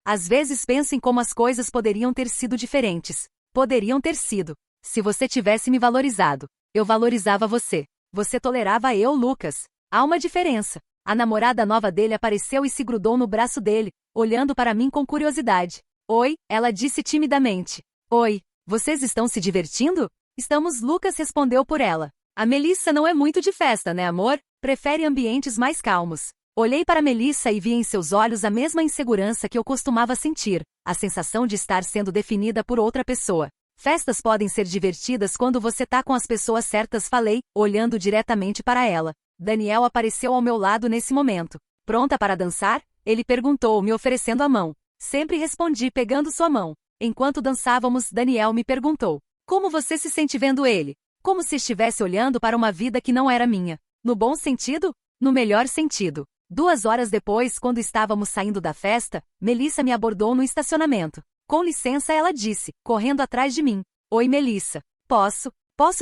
Às vezes penso em como as coisas poderiam ter sido diferentes. Poderiam ter sido. Se você tivesse me valorizado. Eu valorizava você. Você tolerava eu, Lucas. Há uma diferença. A namorada nova dele apareceu e se grudou no braço dele, olhando para mim com curiosidade. Oi, ela disse timidamente. Oi, vocês estão se divertindo? Estamos, Lucas respondeu por ela. A Melissa não é muito de festa, né, amor? Prefere ambientes mais calmos. Olhei para Melissa e vi em seus olhos a mesma insegurança que eu costumava sentir, a sensação de estar sendo definida por outra pessoa. Festas podem ser divertidas quando você tá com as pessoas certas, falei, olhando diretamente para ela. Daniel apareceu ao meu lado nesse momento. Pronta para dançar? Ele perguntou, me oferecendo a mão. Sempre respondi pegando sua mão. Enquanto dançávamos, Daniel me perguntou. Como você se sente vendo ele? Como se estivesse olhando para uma vida que não era minha. No bom sentido? No melhor sentido. 2 horas depois, quando estávamos saindo da festa, Melissa me abordou no estacionamento. Com licença, ela disse, correndo atrás de mim. Oi, Melissa. Posso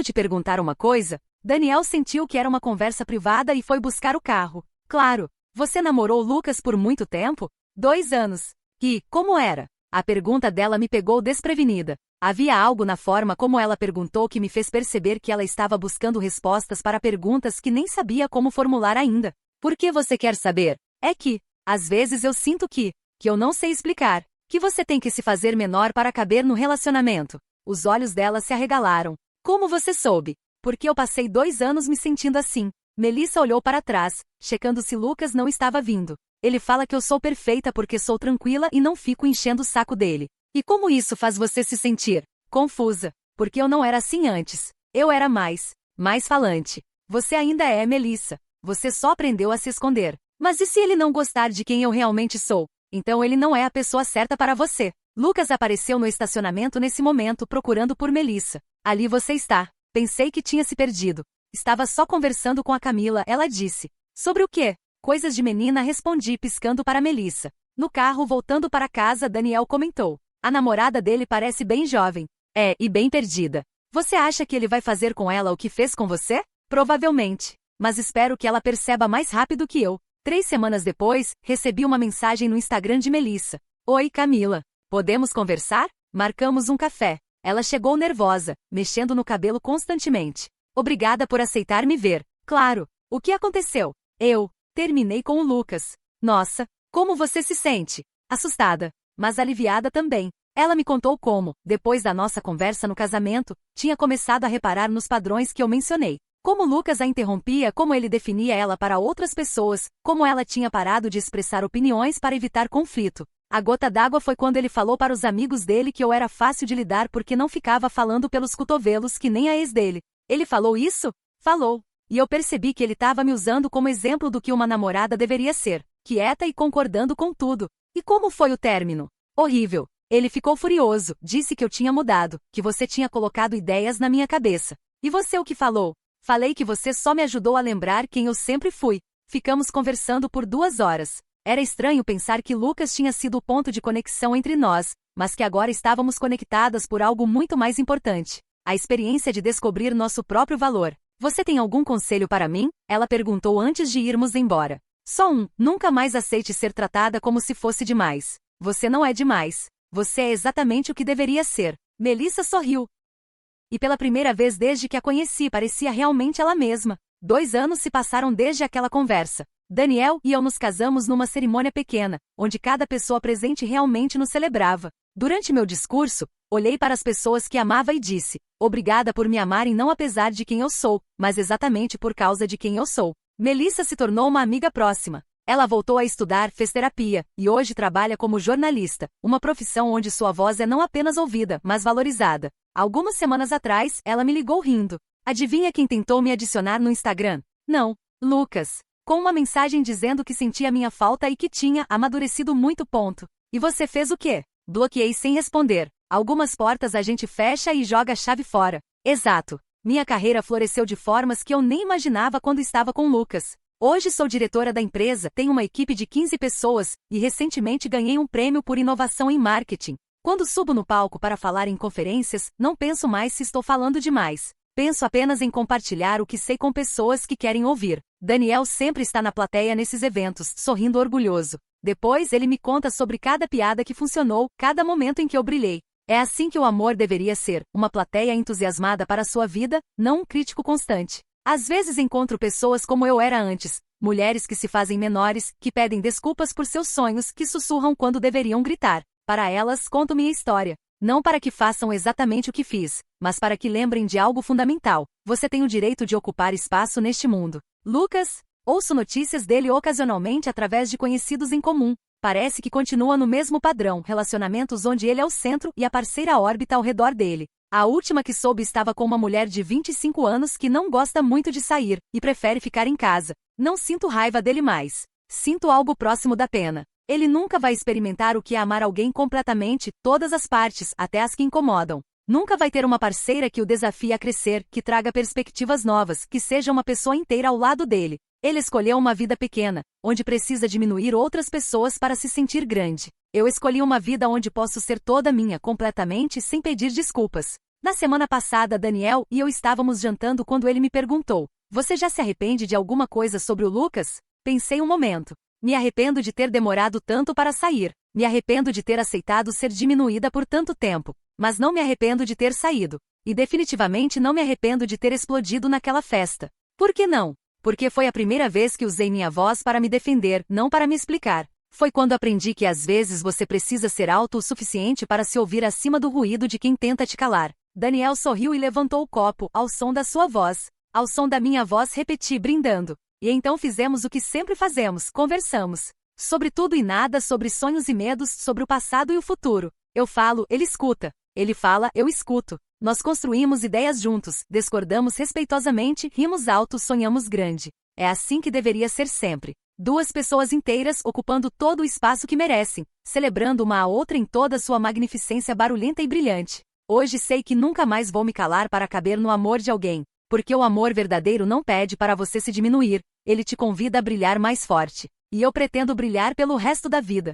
te perguntar uma coisa? Daniel sentiu que era uma conversa privada e foi buscar o carro. Claro. Você namorou Lucas por muito tempo? 2 anos. E, como era? A pergunta dela me pegou desprevenida. Havia algo na forma como ela perguntou que me fez perceber que ela estava buscando respostas para perguntas que nem sabia como formular ainda. Por que você quer saber? É que, às vezes eu sinto que eu não sei explicar, que você tem que se fazer menor para caber no relacionamento. Os olhos dela se arregalaram. Como você soube? Porque eu passei 2 anos me sentindo assim. Melissa olhou para trás, checando se Lucas não estava vindo. Ele fala que eu sou perfeita porque sou tranquila e não fico enchendo o saco dele. E como isso faz você se sentir? Confusa. Porque eu não era assim antes. Eu era mais falante. Você ainda é, Melissa. Você só aprendeu a se esconder. Mas e se ele não gostar de quem eu realmente sou? Então ele não é a pessoa certa para você. Lucas apareceu no estacionamento nesse momento procurando por Melissa. Ali você está. Pensei que tinha se perdido. Estava só conversando com a Camila, ela disse. Sobre o quê? Coisas de menina, respondi piscando para Melissa. No carro voltando para casa, Daniel comentou. A namorada dele parece bem jovem. É, e bem perdida. Você acha que ele vai fazer com ela o que fez com você? Provavelmente. Mas espero que ela perceba mais rápido que eu. 3 semanas depois, recebi uma mensagem no Instagram de Melissa. Oi, Camila. Podemos conversar? Marcamos um café. Ela chegou nervosa, mexendo no cabelo constantemente. Obrigada por aceitar me ver. Claro. O que aconteceu? Eu terminei com o Lucas. Nossa, como você se sente? Assustada, mas aliviada também. Ela me contou como, depois da nossa conversa no casamento, tinha começado a reparar nos padrões que eu mencionei. Como Lucas a interrompia, como ele definia ela para outras pessoas, como ela tinha parado de expressar opiniões para evitar conflito. A gota d'água foi quando ele falou para os amigos dele que eu era fácil de lidar porque não ficava falando pelos cotovelos que nem a ex dele. Ele falou isso? Falou. E eu percebi que ele estava me usando como exemplo do que uma namorada deveria ser, quieta e concordando com tudo. E como foi o término? Horrível. Ele ficou furioso, disse que eu tinha mudado, que você tinha colocado ideias na minha cabeça. E você o que falou? Falei que você só me ajudou a lembrar quem eu sempre fui. Ficamos conversando por 2 horas. Era estranho pensar que Lucas tinha sido o ponto de conexão entre nós, mas que agora estávamos conectadas por algo muito mais importante. A experiência de descobrir nosso próprio valor. Você tem algum conselho para mim? Ela perguntou antes de irmos embora. Só um, nunca mais aceite ser tratada como se fosse demais. Você não é demais. Você é exatamente o que deveria ser. Melissa sorriu. E pela primeira vez desde que a conheci, parecia realmente ela mesma. 2 anos se passaram desde aquela conversa. Daniel e eu nos casamos numa cerimônia pequena, onde cada pessoa presente realmente nos celebrava. Durante meu discurso, olhei para as pessoas que amava e disse, obrigada por me amarem não apesar de quem eu sou, mas exatamente por causa de quem eu sou. Melissa se tornou uma amiga próxima. Ela voltou a estudar, fez terapia, e hoje trabalha como jornalista, uma profissão onde sua voz é não apenas ouvida, mas valorizada. Algumas semanas atrás, ela me ligou rindo. Adivinha quem tentou me adicionar no Instagram? Não, Lucas. Com uma mensagem dizendo que sentia minha falta e que tinha amadurecido muito. E você fez o quê? Bloqueei sem responder. Algumas portas a gente fecha e joga a chave fora. Exato. Minha carreira floresceu de formas que eu nem imaginava quando estava com Lucas. Hoje sou diretora da empresa, tenho uma equipe de 15 pessoas, e recentemente ganhei um prêmio por inovação em marketing. Quando subo no palco para falar em conferências, não penso mais se estou falando demais. Penso apenas em compartilhar o que sei com pessoas que querem ouvir. Daniel sempre está na plateia nesses eventos, sorrindo orgulhoso. Depois ele me conta sobre cada piada que funcionou, cada momento em que eu brilhei. É assim que o amor deveria ser, uma plateia entusiasmada para a sua vida, não um crítico constante. Às vezes encontro pessoas como eu era antes, mulheres que se fazem menores, que pedem desculpas por seus sonhos, que sussurram quando deveriam gritar. Para elas, conto minha história. Não para que façam exatamente o que fiz, mas para que lembrem de algo fundamental. Você tem o direito de ocupar espaço neste mundo. Lucas, ouço notícias dele ocasionalmente através de conhecidos em comum. Parece que continua no mesmo padrão, relacionamentos onde ele é o centro e a parceira orbita ao redor dele. A última que soube estava com uma mulher de 25 anos que não gosta muito de sair e prefere ficar em casa. Não sinto raiva dele mais. Sinto algo próximo da pena. Ele nunca vai experimentar o que é amar alguém completamente, todas as partes, até as que incomodam. Nunca vai ter uma parceira que o desafie a crescer, que traga perspectivas novas, que seja uma pessoa inteira ao lado dele. Ele escolheu uma vida pequena, onde precisa diminuir outras pessoas para se sentir grande. Eu escolhi uma vida onde posso ser toda minha, completamente, sem pedir desculpas. Na semana passada, Daniel e eu estávamos jantando quando ele me perguntou: "Você já se arrepende de alguma coisa sobre o Lucas?" Pensei um momento. Me arrependo de ter demorado tanto para sair. Me arrependo de ter aceitado ser diminuída por tanto tempo. Mas não me arrependo de ter saído. E definitivamente não me arrependo de ter explodido naquela festa. Por que não? Porque foi a primeira vez que usei minha voz para me defender, não para me explicar. Foi quando aprendi que às vezes você precisa ser alto o suficiente para se ouvir acima do ruído de quem tenta te calar. Daniel sorriu e levantou o copo, ao som da sua voz. Ao som da minha voz repeti, brindando. E então fizemos o que sempre fazemos, conversamos. Sobre tudo e nada, sobre sonhos e medos, sobre o passado e o futuro. Eu falo, ele escuta. Ele fala, eu escuto. Nós construímos ideias juntos, discordamos respeitosamente, rimos alto, sonhamos grande. É assim que deveria ser sempre. Duas pessoas inteiras ocupando todo o espaço que merecem, celebrando uma a outra em toda sua magnificência barulhenta e brilhante. Hoje sei que nunca mais vou me calar para caber no amor de alguém, porque o amor verdadeiro não pede para você se diminuir, ele te convida a brilhar mais forte. E eu pretendo brilhar pelo resto da vida.